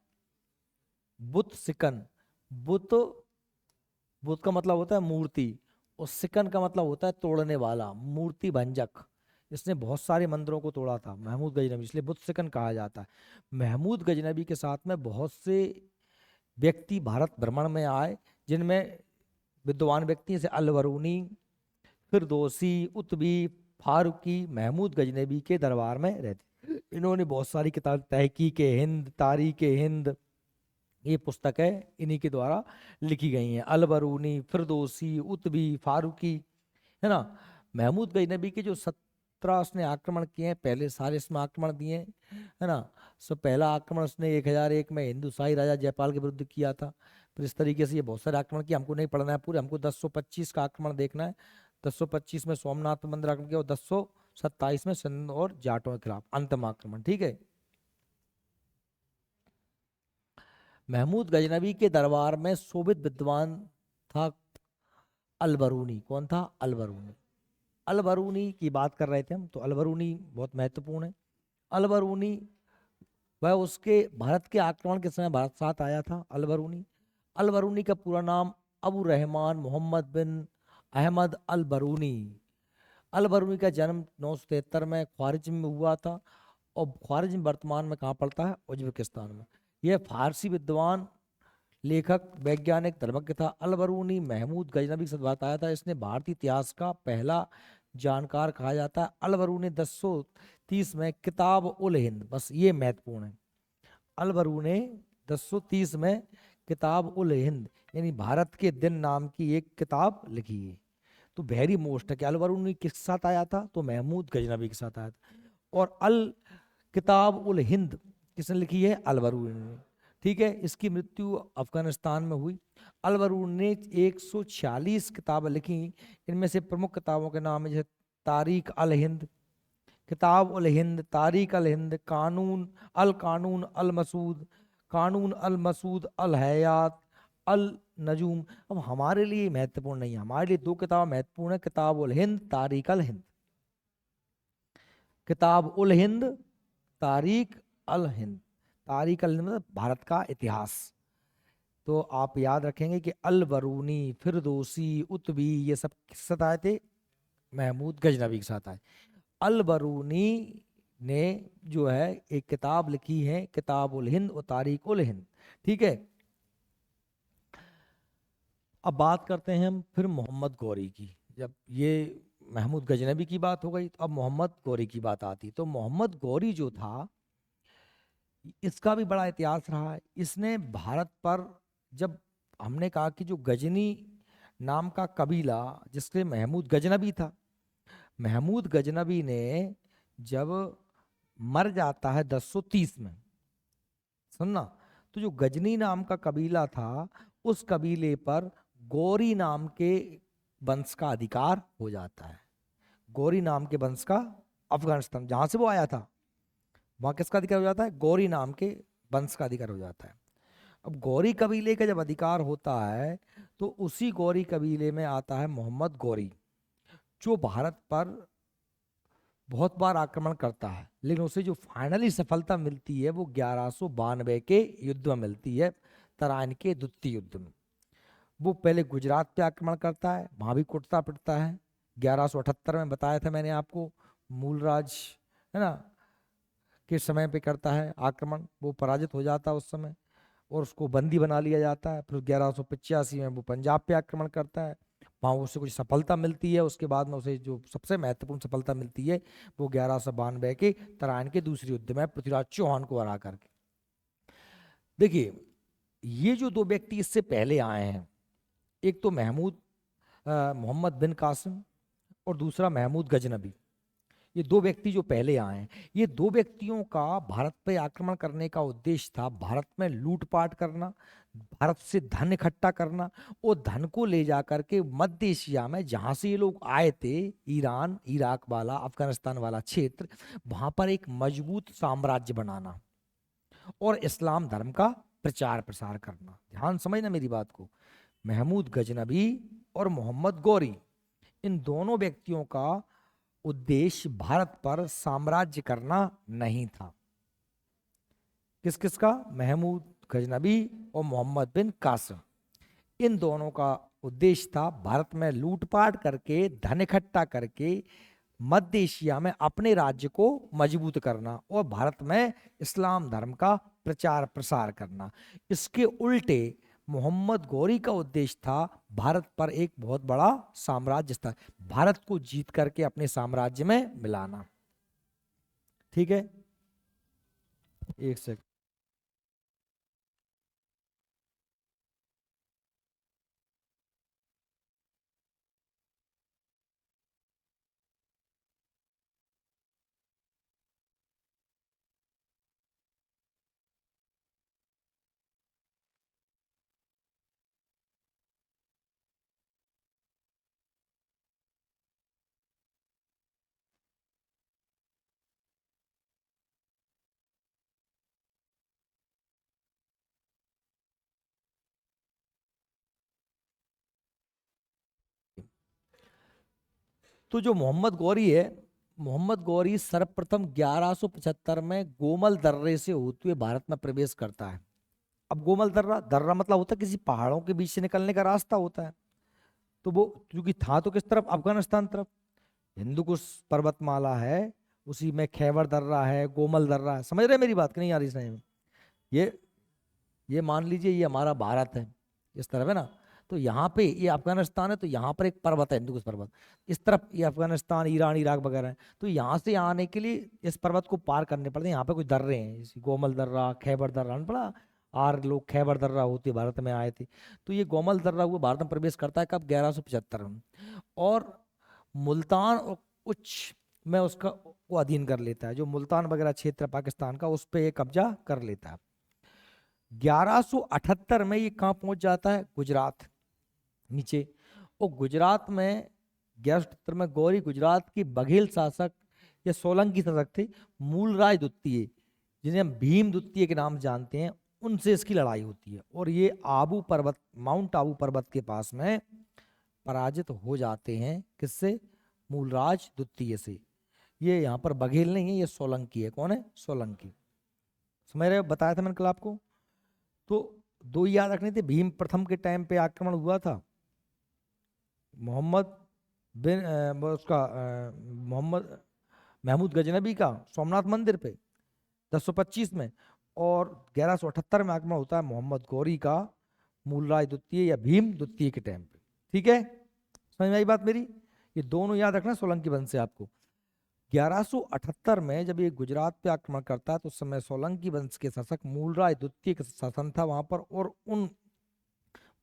बुत सिकन। बुत, बुत का मतलब होता है मूर्ति, और सिकन का मतलब होता है तोड़ने वाला, मूर्ति भंजक। इसने बहुत सारे मंदिरों को तोड़ा था महमूद गजनबी, इसलिए बुत सिकन कहा जाता है। महमूद गजनबी के साथ में बहुत से व्यक्ति भारत भ्रमण में आए, जिनमें विद्वान व्यक्ति जैसे अल बरूनी, फिरदौसी, उतबी, फारूकी महमूद गजनबी के दरबार में रहते। इन्होंने बहुत सारी किताब, तहकीक हिंद, तारीख हिंद, ये पुस्तकें इन्हीं के द्वारा लिखी गई हैं। अल बरूनी, फिरदौसी, उतबी, फारूकी, है ना। महमूद गजनबी के जो 17 उसने आक्रमण किए हैं, पहले सारे इसमें आक्रमण दिए हैं, है ना। सो पहला आक्रमण उसने 1001 में हिंदुशाही राजा जयपाल के विरुद्ध किया था। फिर इस तरीके से ये बहुत सारे आक्रमण किए, हमको नहीं पढ़ना है पूरे, हमको 1025 का आक्रमण देखना है। 1025 में सोमनाथ मंदिर आक्रमण किया और 1027 में सिंध और जाटों के खिलाफ अंतिम आक्रमण। ठीक है। महमूद गजनबी के दरबार में शोभित विद्वान था अलबरूनी। कौन था, अलबरूनी। अल बरूनी की बात कर रहे थे हम, तो अल बरूनी बहुत महत्वपूर्ण है। अल बरूनी वह उसके भारत के आक्रमण के समय भारत साथ आया था। अल बरूनी, अल बरूनी का पूरा नाम अबू रहमान मोहम्मद बिन अहमद अल बरूनी। अल बरूनी का जन्म 973 में ख्वारिज्म में हुआ था, और ख्वारिज्म वर्तमान में कहाँ पड़ता है, उज्बेकिस्तान में। यह फारसी विद्वान, लेखक, वैज्ञानिक, धर्मज्ञ था। अल बरूनी महमूद गजनबी के साथ भारत आया था। इसने भारतीय इतिहास का पहला जानकार कहा जाता है। अल बरूनी 1030 में किताब उल हिंद, बस ये महत्वपूर्ण है, अल बरूनी 1030 में किताब उल हिंद यानी भारत के दिन नाम की एक किताब लिखी है। तो वेरी मोस्ट है कि अल बरूनी किसके साथ आया था, तो महमूद गजनबी के साथ आया था। और अल किताब उल हिंद किसने लिखी है, अल बरूनी ने। ठीक है, इसकी मृत्यु अफगानिस्तान में हुई। अल बरूनी ने 146 किताबें लिखी। इनमें से प्रमुख किताबों के नाम है जैसे तारीख अल हिंद, किताब उल हिंद, तारीख अल हिंद, कानून अल मसूद, कानून अल मसूद, अल हयात, अल नजूम। अब हमारे लिए महत्वपूर्ण नहीं है, हमारे लिए दो किताब महत्वपूर्ण है, किताब उल हिंद, तारीख अल हिंद। किताब उल हिंद, तारीख अल हिंद। तारीख अल हिंद मतलब भारत का इतिहास। तो आप याद रखेंगे कि अल बरूनी, फिरदौसी, उतबी, ये सब किस साथ आए थे, महमूद गजनबी के साथ आए। अल बरूनी ने जो है एक किताब लिखी है, किताब उल हिंद और तारीख उल हिंद। ठीक है, अब बात करते हैं हम फिर मोहम्मद गौरी की। जब ये महमूद गजनबी की बात हो गई, तो अब मोहम्मद गौरी की बात आती। तो मोहम्मद गौरी जो था, इसका भी बड़ा इतिहास रहा है। इसने भारत पर, जब हमने कहा कि जो गजनी नाम का कबीला, जिसके महमूद गजनबी था, महमूद गजनबी ने जब मर जाता है 1030 में, सुनना, तो जो गजनी नाम का कबीला था, उस कबीले पर गौरी नाम के वंश का अधिकार हो जाता है। गौरी नाम के वंश का, अफगानिस्तान जहां से वो आया था, वहां किसका अधिकार हो जाता है, गौरी नाम के वंश का अधिकार हो जाता है। अब गौरी कबीले का जब अधिकार होता है, तो उसी गौरी कबीले में आता है मोहम्मद गौरी, जो भारत पर बहुत बार आक्रमण करता है, लेकिन उसे जो फाइनली सफलता मिलती है वो 1192 के युद्ध में मिलती है, तराइन के द्वितीय युद्ध में। वो पहले गुजरात पे आक्रमण करता है, वहां भी कुटता पिटता है। 1178 में बताया था मैंने आपको, मूलराज है ना के समय पे करता है आक्रमण, वो पराजित हो जाता है उस समय, और उसको बंदी बना लिया जाता है। फिर 1185 में वो पंजाब पे आक्रमण करता है, वहाँ उसे कुछ सफलता मिलती है। उसके बाद में उसे जो सबसे महत्वपूर्ण सफलता मिलती है, वो 1192 के तराइन के दूसरे युद्ध में पृथ्वीराज चौहान को हरा करके। देखिए, ये जो दो व्यक्ति इससे पहले आए हैं, एक तो मोहम्मद बिन कासिम, और दूसरा महमूद गजनबी, ये दो व्यक्ति जो पहले आए हैं, ये दो व्यक्तियों का भारत पे आक्रमण करने का उद्देश्य था भारत में लूटपाट करना, भारत से धन इकट्ठा करना, और धन को ले जा करके मध्य एशिया में जहां से ये लोग आए थे, ईरान, इराक वाला, अफगानिस्तान वाला क्षेत्र, वहां पर एक मजबूत साम्राज्य बनाना और इस्लाम धर्म का प्रचार प्रसार करना। ध्यान समझना मेरी बात को। महमूद गजनबी और मोहम्मद गौरी, इन दोनों व्यक्तियों का उद्देश्य भारत पर साम्राज्य करना नहीं था। किस किस का, महमूद गजनबी और मोहम्मद बिन कासिम, इन दोनों का उद्देश्य था भारत में लूटपाट करके, धन इकट्ठा करके मध्य एशिया में अपने राज्य को मजबूत करना और भारत में इस्लाम धर्म का प्रचार प्रसार करना। इसके उल्टे मोहम्मद गौरी का उद्देश्य था भारत पर एक बहुत बड़ा साम्राज्य था, भारत को जीत करके अपने साम्राज्य में मिलाना। ठीक है, एक सेकंड। तो जो मोहम्मद गौरी है, मोहम्मद गौरी सर्वप्रथम 1175 में गोमल दर्रे से होते हुए भारत में प्रवेश करता है। अब गोमल दर्रा, दर्रा मतलब होता है किसी पहाड़ों के बीच से निकलने का रास्ता होता है। तो वो क्योंकि था तो किस तरफ, अफगानिस्तान तरफ, हिंदू कुश पर्वतमाला है, उसी में खैबर दर्रा है, गोमल दर्रा है। समझ रहे हैं मेरी बात कि नहीं यार? इसमें ये ये मान लीजिए ये हमारा भारत है, इस तरफ है ना, तो यहाँ पे ये अफगानिस्तान है, तो यहाँ पर एक पर्वत है, हिंदुकुश पर्वत। इस तरफ ये अफगानिस्तान, ईरान, इराक वगैरह है। तो यहाँ से यहाँ आने के लिए इस पर्वत को पार करने पड़ते हैं। यहाँ पे कुछ दर्रे हैं, जैसे गोमल दर्रा, खैबर दर्रा, पड़ा आर लोग खैबर दर्रा होते भारत में आए थे। तो ये गोमल दर्रा हुआ भारत में प्रवेश करता है कब? 1175 में। और मुल्तान और उच्च में उसका वो अधीन कर लेता है, जो मुल्तान वगैरह क्षेत्र पाकिस्तान का, उस पर ये कब्जा कर लेता है। 1178 में ये कहाँ पहुंच जाता है? गुजरात नीचे। और गुजरात में 1178 में गौरी गुजरात की बघेल शासक या सोलंकी शासक थे मूलराज द्वितीय, जिन्हें हम भीम द्वितीय के नाम जानते हैं, उनसे इसकी लड़ाई होती है। और ये आबू पर्वत, माउंट आबू पर्वत के पास में पराजित हो जाते हैं। किससे? मूलराज द्वितीय से। ये यहाँ पर बघेल नहीं है, ये सोलंकी है। कौन है? सोलंकी। समझ रहे हो? बताया था मैंने कल आपको। तो दो ही याद रखने थे। भीम प्रथम के टाइम पे आक्रमण हुआ था मोहम्मद बिन उसका मोहम्मद महमूद गजनबी का सोमनाथ मंदिर पे 1025 में, और 1178 में आक्रमण होता है मोहम्मद गौरी का मूलराज द्वितीय या भीम द्वितीय के टाइम पे। ठीक है, समझ में आई बात मेरी? ये दोनों याद रखना सोलंकी वंश से आपको। 1178 में जब ये गुजरात पे आक्रमण करता है तो उस समय सोलंकी वंश के शासक मूलराज द्वितीय का शासन था वहां पर, और उन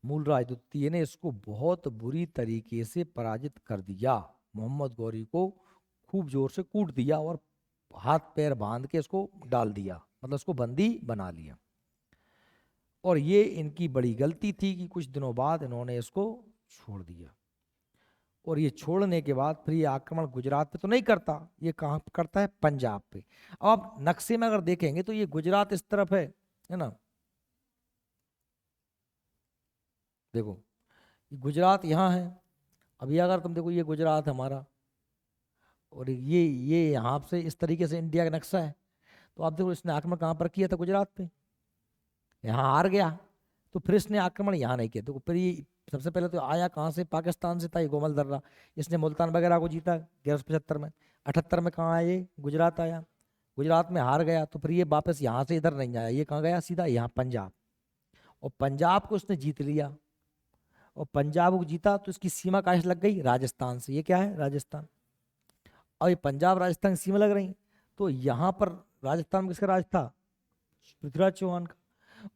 मूलराज द्वितीय ने इसको बहुत बुरी तरीके से पराजित कर दिया। मोहम्मद गौरी को खूब जोर से कूट दिया और हाथ पैर बांध के इसको डाल दिया, मतलब इसको बंदी बना लिया। और ये इनकी बड़ी गलती थी कि कुछ दिनों बाद इन्होंने इसको छोड़ दिया। और ये छोड़ने के बाद फिर ये आक्रमण गुजरात पे तो नहीं करता, ये कहाँ पे करता है? पंजाब पे। अब आप नक्शे में अगर देखेंगे तो ये गुजरात इस तरफ है ना, देखो ये गुजरात यहाँ है। अभी अगर तुम देखो ये गुजरात हमारा, और ये यहाँ से इस तरीके से इंडिया का नक्शा है। तो आप देखो इसने आक्रमण कहाँ पर किया था? गुजरात पे। यहाँ हार गया तो फिर इसने आक्रमण यहाँ नहीं किया। देखो फिर ये सबसे पहले तो आया कहाँ से? पाकिस्तान से था ये गोमल दर्रा। इसने मुल्तान वगैरह को जीता 1175 में। 78 में कहाँ आया ये? गुजरात आया। गुजरात में हार गया तो फिर ये वापस यहाँ से इधर नहीं आया, ये कहाँ गया? सीधा यहाँ पंजाब। और पंजाब को उसने जीत लिया, और पंजाब को जीता तो इसकी सीमा कहाँ से लग गई? राजस्थान से। ये क्या है? राजस्थान। और ये पंजाब राजस्थान की सीमा लग रही, तो यहाँ पर राजस्थान में किसका राज था? पृथ्वीराज चौहान का।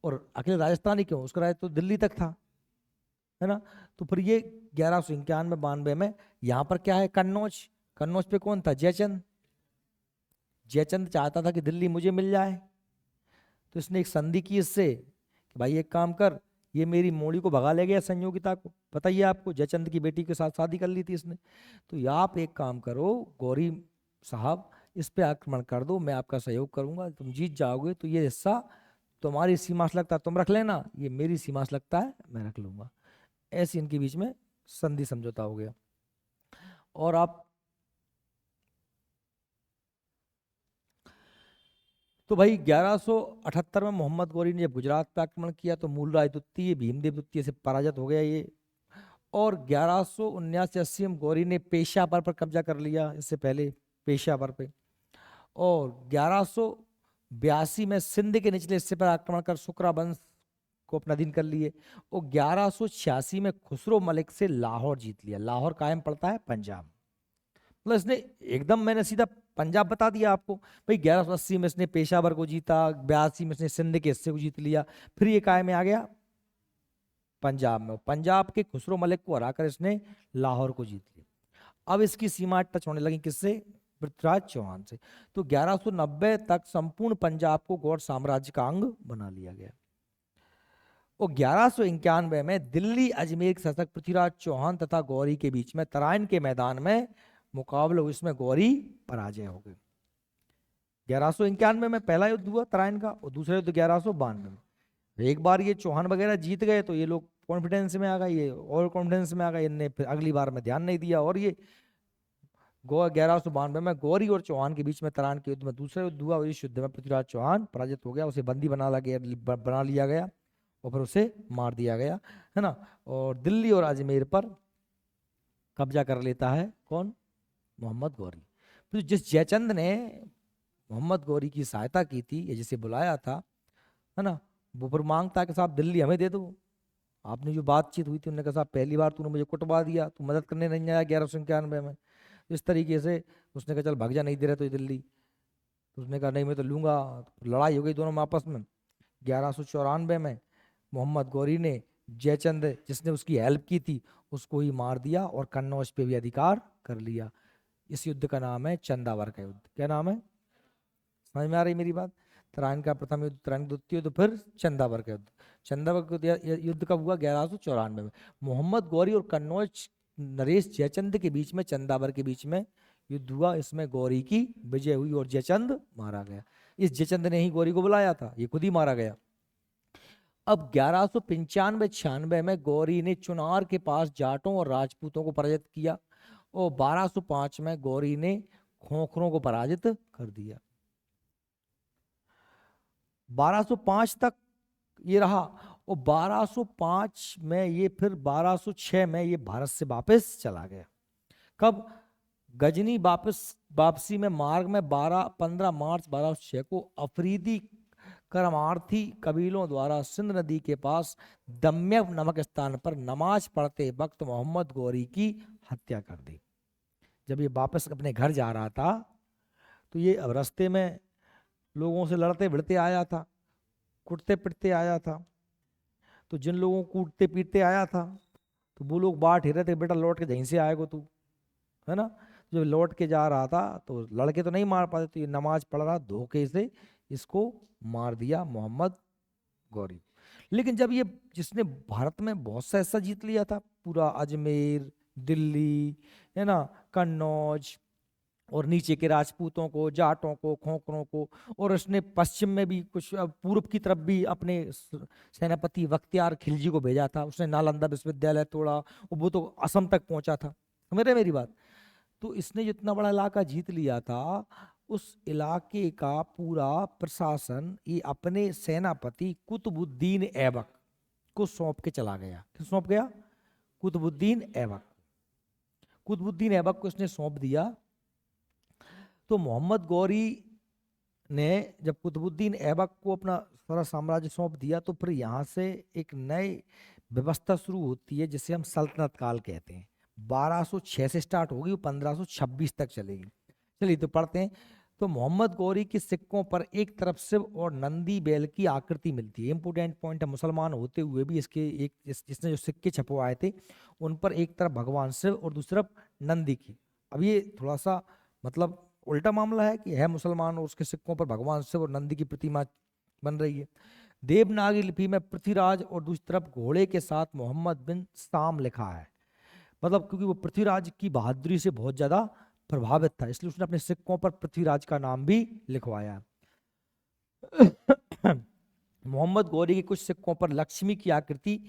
और अकेले राजस्थान ही क्यों, उसका राज तो दिल्ली तक था, है ना। तो फिर ये 1191-92 में यहाँ पर क्या है? कन्नौज। कन्नौज पे कौन था? जयचंद। जयचंद चाहता था कि दिल्ली मुझे मिल जाए, तो इसने एक संधि की इससे कि भाई एक काम कर, ये मेरी मोड़ी को भगा ले गया संयोगिता को, पता ही है आपको, जयचंद की बेटी के साथ शादी कर ली थी इसने। तो ये आप एक काम करो गौरी साहब, इस पे आक्रमण कर दो, मैं आपका सहयोग करूंगा, तुम जीत जाओगे तो ये हिस्सा तुम्हारी सीमा से लगता है तुम रख लेना, ये मेरी सीमा से लगता है मैं रख लूंगा। ऐसी इनके बीच में संधि समझौता हो गया। और आप तो भाई 1178 में मोहम्मद गौरी ने जब गुजरात पर आक्रमण किया तो मूलराज द्वितीय भीमदेव द्वितीय से पराजित हो गया ये। और 1179-80 में गौरी ने पेशावर पर कब्जा कर लिया, इससे पहले पेशावर पे। और 1182 में सिंध के निचले हिस्से पर आक्रमण कर शुक्रा वंश को अपना अधीन कर लिए। और 1186 में खुसरो मलिक से लाहौर जीत लिया। लाहौर कायम पड़ता है पंजाब। मतलब इसने एकदम, मैंने सीधा पंजाब बता दिया आपको। भाई 1180 में इसने पेशावर को जीता, 82 में इसने सिंध के हिस्से को जीत लिया, फिर ये काय में आ गया? पंजाब में। पंजाब के खुसरो मलिक को हराकर इसने लाहौर को जीत लिया। अब इसकी सीमा टच होने लगी किससे? पृथ्वीराज चौहान से। तो 1190 तक संपूर्ण पंजाब को गौड़ साम्राज्य का अंग बना लिया गया। और 1191 में दिल्ली अजमेर के शासक पृथ्वीराज चौहान तथा गौरी के बीच में तराइन के मैदान में मुकाबला हुआ, इसमें गौरी पराजय हो गई। 1191 में पहला युद्ध हुआ तराइन का, और दूसरा युद्ध 1192 में। एक बार ये चौहान वगैरह जीत गए तो ये लोग कॉन्फिडेंस में आ गए, ये और कॉन्फिडेंस में आ गए, इनने फिर अगली बार में ध्यान नहीं दिया, और ये 1192 में गौरी और चौहान के बीच में तराइन के युद्ध में दूसरा युद्ध हुआ, और इस युद्ध में पृथ्वीराज चौहान पराजित हो गया, उसे बंदी बना लिया गया और फिर उसे मार दिया गया, है ना। और दिल्ली और अजमेर पर कब्जा कर लेता है कौन? मोहम्मद गौरी। फिर जिस जयचंद ने मोहम्मद गौरी की सहायता की थी या जिसे बुलाया था, है ना, वो फिर मांगता है कि साहब दिल्ली हमें दे दो। आपने जो बातचीत हुई थी, उन्होंने कहा साहब पहली बार तूने मुझे कुटवा दिया, तू मदद करने नहीं आया 1191 में। इस तरीके से उसने कहा चल भाग जा, नहीं दे रहे तो दिल्ली। तो उसने कहा नहीं मैं तो लूंगा। तो लड़ाई हो गई दोनों में आपस में। 1194 में मोहम्मद गौरी ने जयचंद जिसने उसकी हेल्प की थी उसको ही मार दिया और कन्नौज पे भी अधिकार कर लिया। इस युद्ध का नाम है चंदावर का युद्ध। क्या नाम है? समझ में आ रही मेरी बात? तराइन का प्रथम युद्ध, तराइन का द्वितीय युद्ध, फिर चंदावर का युद्ध। चंदावर का युद्ध कब हुआ? 1194 में। मोहम्मद गौरी और कन्नौज नरेश जयचंद के बीच में, चंदावर के बीच में युद्ध हुआ। इसमें गौरी की विजय हुई और जयचंद मारा गया। इस जयचंद ने ही गौरी को बुलाया था, ये खुद ही मारा गया। अब 1195-96 में गौरी ने चुनार के पास जाटों और राजपूतों को पराजित किया, और 1205 में गौरी ने खोखरों को पराजित कर दिया। 1205 तक ये रहा, और 1205 में ये फिर 1206 में ये भारत से वापस चला गया। कब? गजनी वापसी में मार्ग में 15 मार्च 1206 को अफरीदी कर्मार्थी कबीलों द्वारा सिंध नदी के पास दम्यव नामक स्थान पर नमाज पढ़ते वक्त मोहम्मद गौरी की हत्या कर दी। जब ये वापस अपने घर जा रहा था तो ये अब रास्ते में लोगों से लड़ते भिड़ते आया था, कुटते पिटते आया था। तो जिन लोगों को कूटते पीटते आया था तो वो लोग बाट ही रहे थे, बेटा लौट के यहीं से आएगा तू, है ना। जब लौट के जा रहा था तो लड़के तो नहीं मार पाते, तो ये नमाज पढ़ रहा, धोखे से इसको मार दिया मोहम्मद गौरी। लेकिन जब ये जिसने भारत में बहुत सा हिस्सा जीत लिया था, पूरा अजमेर, दिल्ली, है ना, कन्नौज, और नीचे के राजपूतों को, जाटों को, खोखरों को, और उसने पश्चिम में भी कुछ पूर्व की तरफ भी अपने सेनापति बख्तियार खिलजी को भेजा था। उसने नालंदा विश्वविद्यालय तोड़ा, और वो तो असम तक पहुंचा था। समझ रहे मेरी बात? तो इसने जितना बड़ा इलाका जीत लिया था, उस इलाके का पूरा प्रशासन ये अपने सेनापति कुतुबुद्दीन ऐबक को सौंप के चला गया। किस सौंप गया? कुतुबुद्दीन ऐबक। कुतुबुद्दीन ऐबक को इसने सौंप दिया। तो मोहम्मद गौरी ने जब कुतुबुद्दीन ऐबक को अपना सारा साम्राज्य सौंप दिया, तो फिर यहाँ से एक नई व्यवस्था शुरू होती है जिसे हम सल्तनत काल कहते हैं। 1206 से स्टार्ट होगी, 1526 तक चलेगी। चलिए तो पढ़ते हैं। तो मोहम्मद गौरी के सिक्कों पर एक तरफ शिव और नंदी बैल की आकृति मिलती है। इंपोर्टेंट पॉइंट है, मुसलमान होते हुए भी इसके जिसने जो सिक्के छपवाए थे उन पर एक तरफ भगवान शिव और दूसरी तरफ नंदी की। अब ये थोड़ा सा मतलब उल्टा मामला है कि है मुसलमान और उसके सिक्कों पर भगवान शिव और नंदी की प्रतिमा बन रही है। देवनागरी लिपि में पृथ्वीराज और दूसरी तरफ घोड़े के साथ मोहम्मद बिन साम लिखा है। मतलब क्योंकि वो पृथ्वीराज की बहादुरी से बहुत ज्यादा प्रभावित था, इसलिए उसने अपने सिक्कों पर पृथ्वीराज का नाम भी लिखवाया। मोहम्मद गौरी के कुछ सिक्कों पर लक्ष्मी की आकृति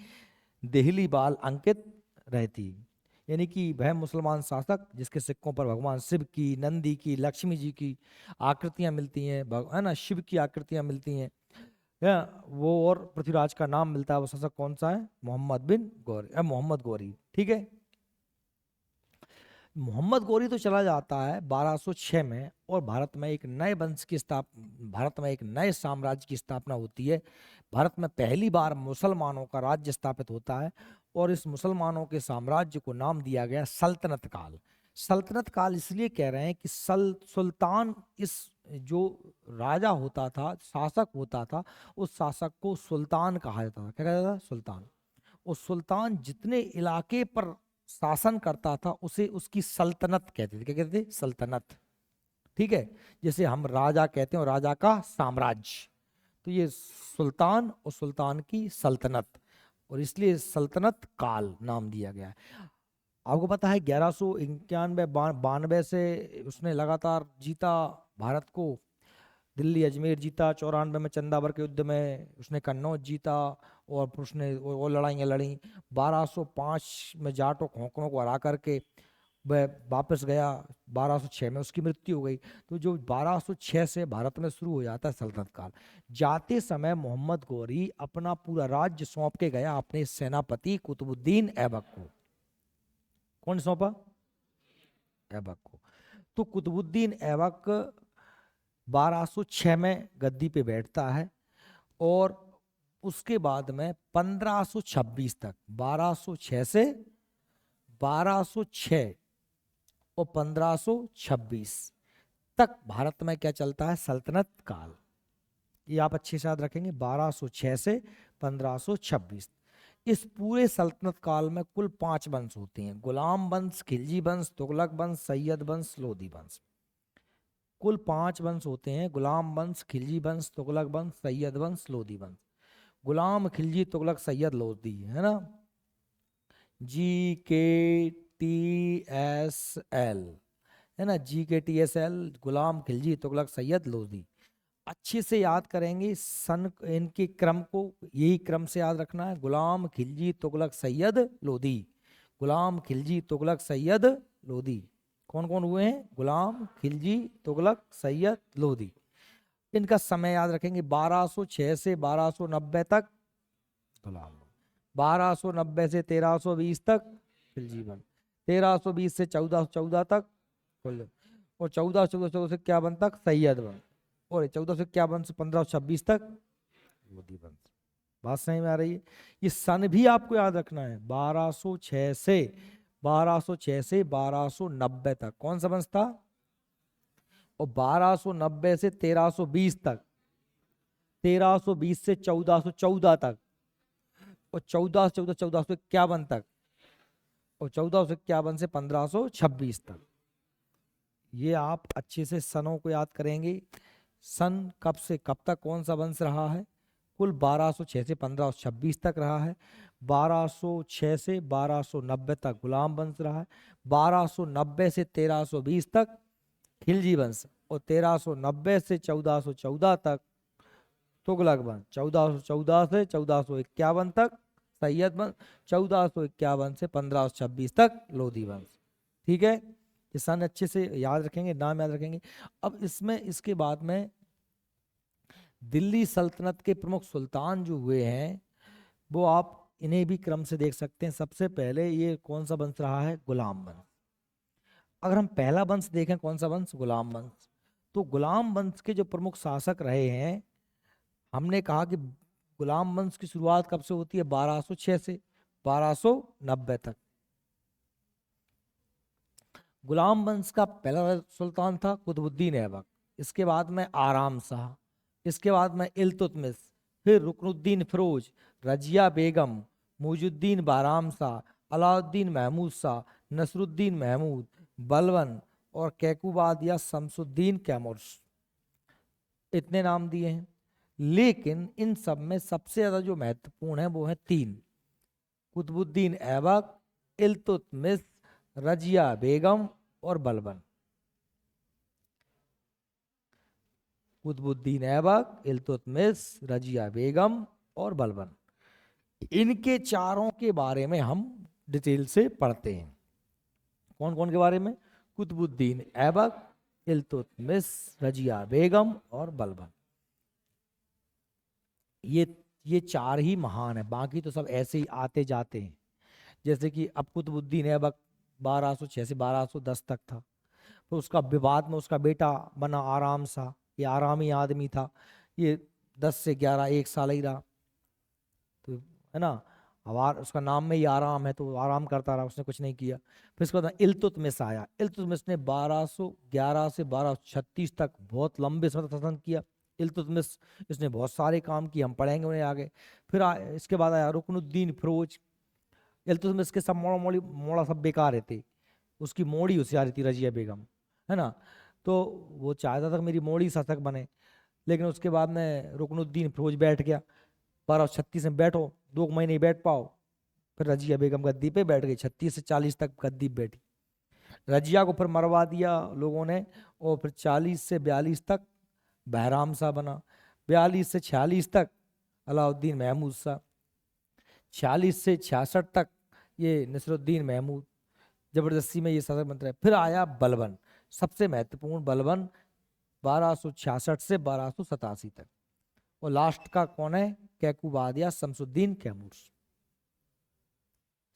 देहली बाल अंकित रहती, यानी कि वह मुसलमान शासक जिसके सिक्कों पर भगवान शिव की, नंदी की, लक्ष्मी जी की आकृतियां मिलती हैं, है ना, शिव की आकृतियां मिलती हैं, या वो और पृथ्वीराज का नाम मिलता है। वो शासक कौन सा है? मोहम्मद बिन गौरी, मोहम्मद गौरी। ठीक है। मोहम्मद गौरी तो चला जाता है 1206 में, और भारत में एक नए वंश की भारत में एक नए साम्राज्य की स्थापना होती है। भारत में पहली बार मुसलमानों का राज्य स्थापित होता है, और इस मुसलमानों के साम्राज्य को नाम दिया गया सल्तनत काल। सल्तनत काल इसलिए कह रहे हैं कि सुल्तान, इस जो राजा होता था, शासक होता था, उस शासक को सुल्तान कहा जाता था। क्या कहता था? सुल्तान। और सुल्तान जितने इलाके पर शासन करता था उसे उसकी सल्तनत कहते थे। क्या कहते थे? सल्तनत। ठीक है। जैसे हम राजा कहते हैं और राजा का साम्राज्य, तो ये सुल्तान और सुल्तान की सल्तनत, और इसलिए सल्तनत काल नाम दिया गया है। आपको पता है 1191-92 से उसने लगातार जीता भारत को। दिल्ली अजमेर जीता, 94 में चंदावर के युद्ध में उसने कन्नौज जीता, और उसने वो लड़ाइयाँ लड़ी। 1205 में जाटों खोखरों को हरा करके वह वापस गया 1206 में, उसकी मृत्यु हो गई। तो जो 1206 से भारत में शुरू हो जाता है सल्तनत काल। जाते समय मोहम्मद गौरी अपना पूरा राज्य सौंप के गया अपने सेनापति कुतुबुद्दीन ऐबक को। कौन सौंपा? ऐबक को। तो कुतुबुद्दीन ऐबक 1206 में गद्दी पे बैठता है, और उसके बाद में 1526 तक, 1206 से 1206 और 1526 तक भारत में क्या चलता है? सल्तनत काल। ये आप अच्छे से याद रखेंगे, 1206 से 1526। इस पूरे सल्तनत काल में कुल 5 वंश होते हैं: गुलाम वंश, खिलजी वंश, तुगलक वंश, सैयद वंश, लोधी वंश। कुल 5 वंश होते हैं: गुलाम वंश, खिलजी वंश, तुगलक वंश, सैयद वंश, लोधी वंश। गुलाम, खिलजी, तुगलक, सैयद, लोधी, है ना। GKTSL, है ना, GKTSL, गुलाम, खिलजी, तुगलक, सैयद, लोधी। अच्छे से याद करेंगे सन, इनके क्रम को यही क्रम से याद रखना है: गुलाम, खिलजी, तुगलक, सैयद, लोधी। गुलाम, खिलजी, तुगलक, सैयद, लोधी। कौन कौन हुए हैं? गुलाम, खिलजी, तुगलक, सैयद, लोधी। इनका समय याद रखेंगे: 1206 से 1290 तक गुलाम, 1290 से 1320 तक खिलजी बन, 1320 से 1414 तक कुल, और 1414 से 51 तक सैयद बन, और 1451 से 1526 तक लोधी वंश। बात सही में आ रही है? ये सन भी आपको याद रखना है, 1206 से 1290 तक कौन सा वंश था, और 1290 से 1320 तक, 1320 से 1414 तक, और 1451 तक, और 1451 से 1526 तक। ये आप अच्छे से सनों को याद करेंगे। सन कब से कब तक कौन सा वंश रहा है? कुल 1206 से 1526 तक रहा है। 1206 से 1290 तक गुलाम वंश रहा है। 1290 से 1320 तक खिलजी वंश, और 1390 से 1414 तक तुगलक वंश, 1414 से 1451 तक सैयद वंश, 1451 से 1526 तक लोधी वंश। ठीक है, ये सन अच्छे से याद रखेंगे, नाम याद रखेंगे। अब इसमें इसके बाद में दिल्ली सल्तनत के प्रमुख सुल्तान जो हुए हैं, वो आप इन्हें भी क्रम से देख सकते हैं। सबसे पहले ये कौन सा वंश रहा है? गुलाम वंश। अगर हम पहला वंश देखें, कौन सा वंश? गुलाम वंश। तो गुलाम वंश के जो प्रमुख शासक रहे हैं, हमने कहा कि गुलाम वंश की शुरुआत कब से होती है? 1206 से 1290 तक। गुलाम वंश का पहला सुल्तान था कुतुबुद्दीन ऐबक, इसके बाद में आराम शाह, इसके बाद में इल्तुतमिश, फिर रुकनुद्दीन फिरोज, रजिया बेगम, मुइजुद्दीन बाराम शाह, अलाउद्दीन महमूद शाह, नसरुद्दीन महमूद, बलबन, और कैकुबाद या शमसुद्दीन कैमूर। इतने नाम दिए हैं, लेकिन इन सब में सबसे ज्यादा जो महत्वपूर्ण है वो है 3: कुतुबुद्दीन ऐबक, इल्तुतमिश, रजिया बेगम और बलबन। कुतुबुद्दीन ऐबक, इल्तुतमिश, रजिया बेगम और बलबन, इनके चारों के बारे में हम डिटेल से पढ़ते हैं। कौन कौन के बारे में? कुतुबुद्दीन ऐबक, इल्तुतमिश, रजिया बेगम और बलबन। ये 4 ही महान है, बाकी तो सब ऐसे ही आते जाते हैं। जैसे कि अब कुतुबुद्दीन ऐबक 1206 से 1210 तक था, तो उसका विवाद में उसका बेटा बना आराम शाह। ये आरामी आदमी था, ये 10 से 11 एक साल ही रहा, तो है ना, हमारा उसका नाम में ही आराम है, तो आराम करता रहा, उसने कुछ नहीं किया। फिर उसके बाद इल्तुतमिश आया। इल्तुतमिश ने 1211 से 1236 तक बहुत लंबे समय तक शासन किया। इल्तुतमिश, इसने बहुत सारे काम किए, हम पढ़ेंगे उन्हें आगे। फिर इसके बाद आया रुकनुद्दीन फिरोज। इल्तुतमिश के सब मोड़ा सब बेकार थे, उसकी मोड़ी होशियारी थी रजिया बेगम, है ना, तो वो चाहता था कि मेरी मोड़ी शासक बने। लेकिन उसके बाद में रुकनुद्दीन फिरोज बैठ गया। 1236 में बैठो, 2 महीने ही बैठ पाओ, फिर रजिया बेगम गद्दी पे बैठ गई। 36 से 40 तक गद्दी पे बैठी। रजिया को फिर मरवा दिया लोगों ने, और फिर 40 से 42 तक बहराम शाह बना। 42 से 46 तक अलाउद्दीन महमूद शाह। 46 से 66 तक ये नसरुद्दीन महमूद। जबरदस्ती में ये शासक बनते रहे। फिर आया बलबन, सबसे महत्वपूर्ण बलबन 1266 से 1287 तक। और लास्ट का कौन है? कैकुबादिया शमसुद्दीन कैमूर।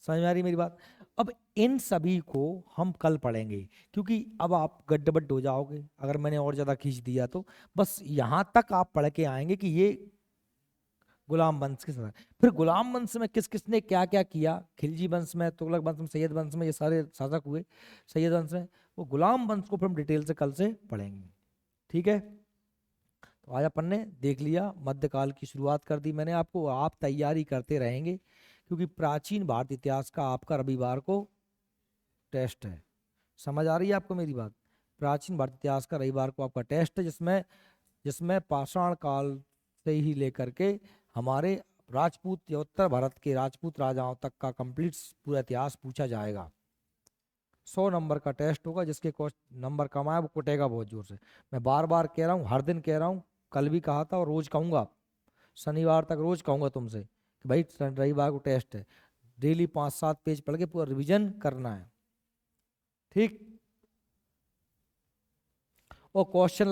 समझ में आ रही मेरी बात? अब इन सभी को हम कल पढ़ेंगे, क्योंकि अब आप गड्ढबड्ड हो जाओगे अगर मैंने और ज्यादा खींच दिया तो। बस यहां तक आप पढ़ के आएंगे कि ये गुलाम वंश के समय। फिर गुलाम वंश में किस किसने क्या क्या किया, खिलजी वंश में, तुगलक वंश में, सैयद वंश में, ये सारे शासक हुए सैयद वंश में, वो गुलाम वंश को फिर हम डिटेल से कल से पढ़ेंगे। ठीक है, तो आज अपन ने देख लिया, मध्यकाल की शुरुआत कर दी मैंने आपको। आप तैयारी करते रहेंगे, क्योंकि प्राचीन भारत इतिहास का आपका रविवार को टेस्ट है। समझ आ रही है आपको मेरी बात? प्राचीन भारत इतिहास का रविवार को आपका टेस्ट है, जिसमें जिसमें पाषाण काल से ही लेकर के हमारे राजपूत या उत्तर भारत के राजपूत राजाओं तक का कंप्लीट पूरा इतिहास पूछा जाएगा। 100 नंबर का टेस्ट होगा, जिसके नंबर कम आए वो कुटेगा बहुत जोर से। मैं बार बार कह रहा हूँ, हर दिन कह रहा हूँ, कल भी कहा था और रोज कहूंगा, शनिवार तक रोज कहूंगा तुमसे कि भाई रविवार को टेस्ट है, डेली 5-7 पेज पढ़ के पूरा रिवीजन करना है। ठीक, और क्वेश्चन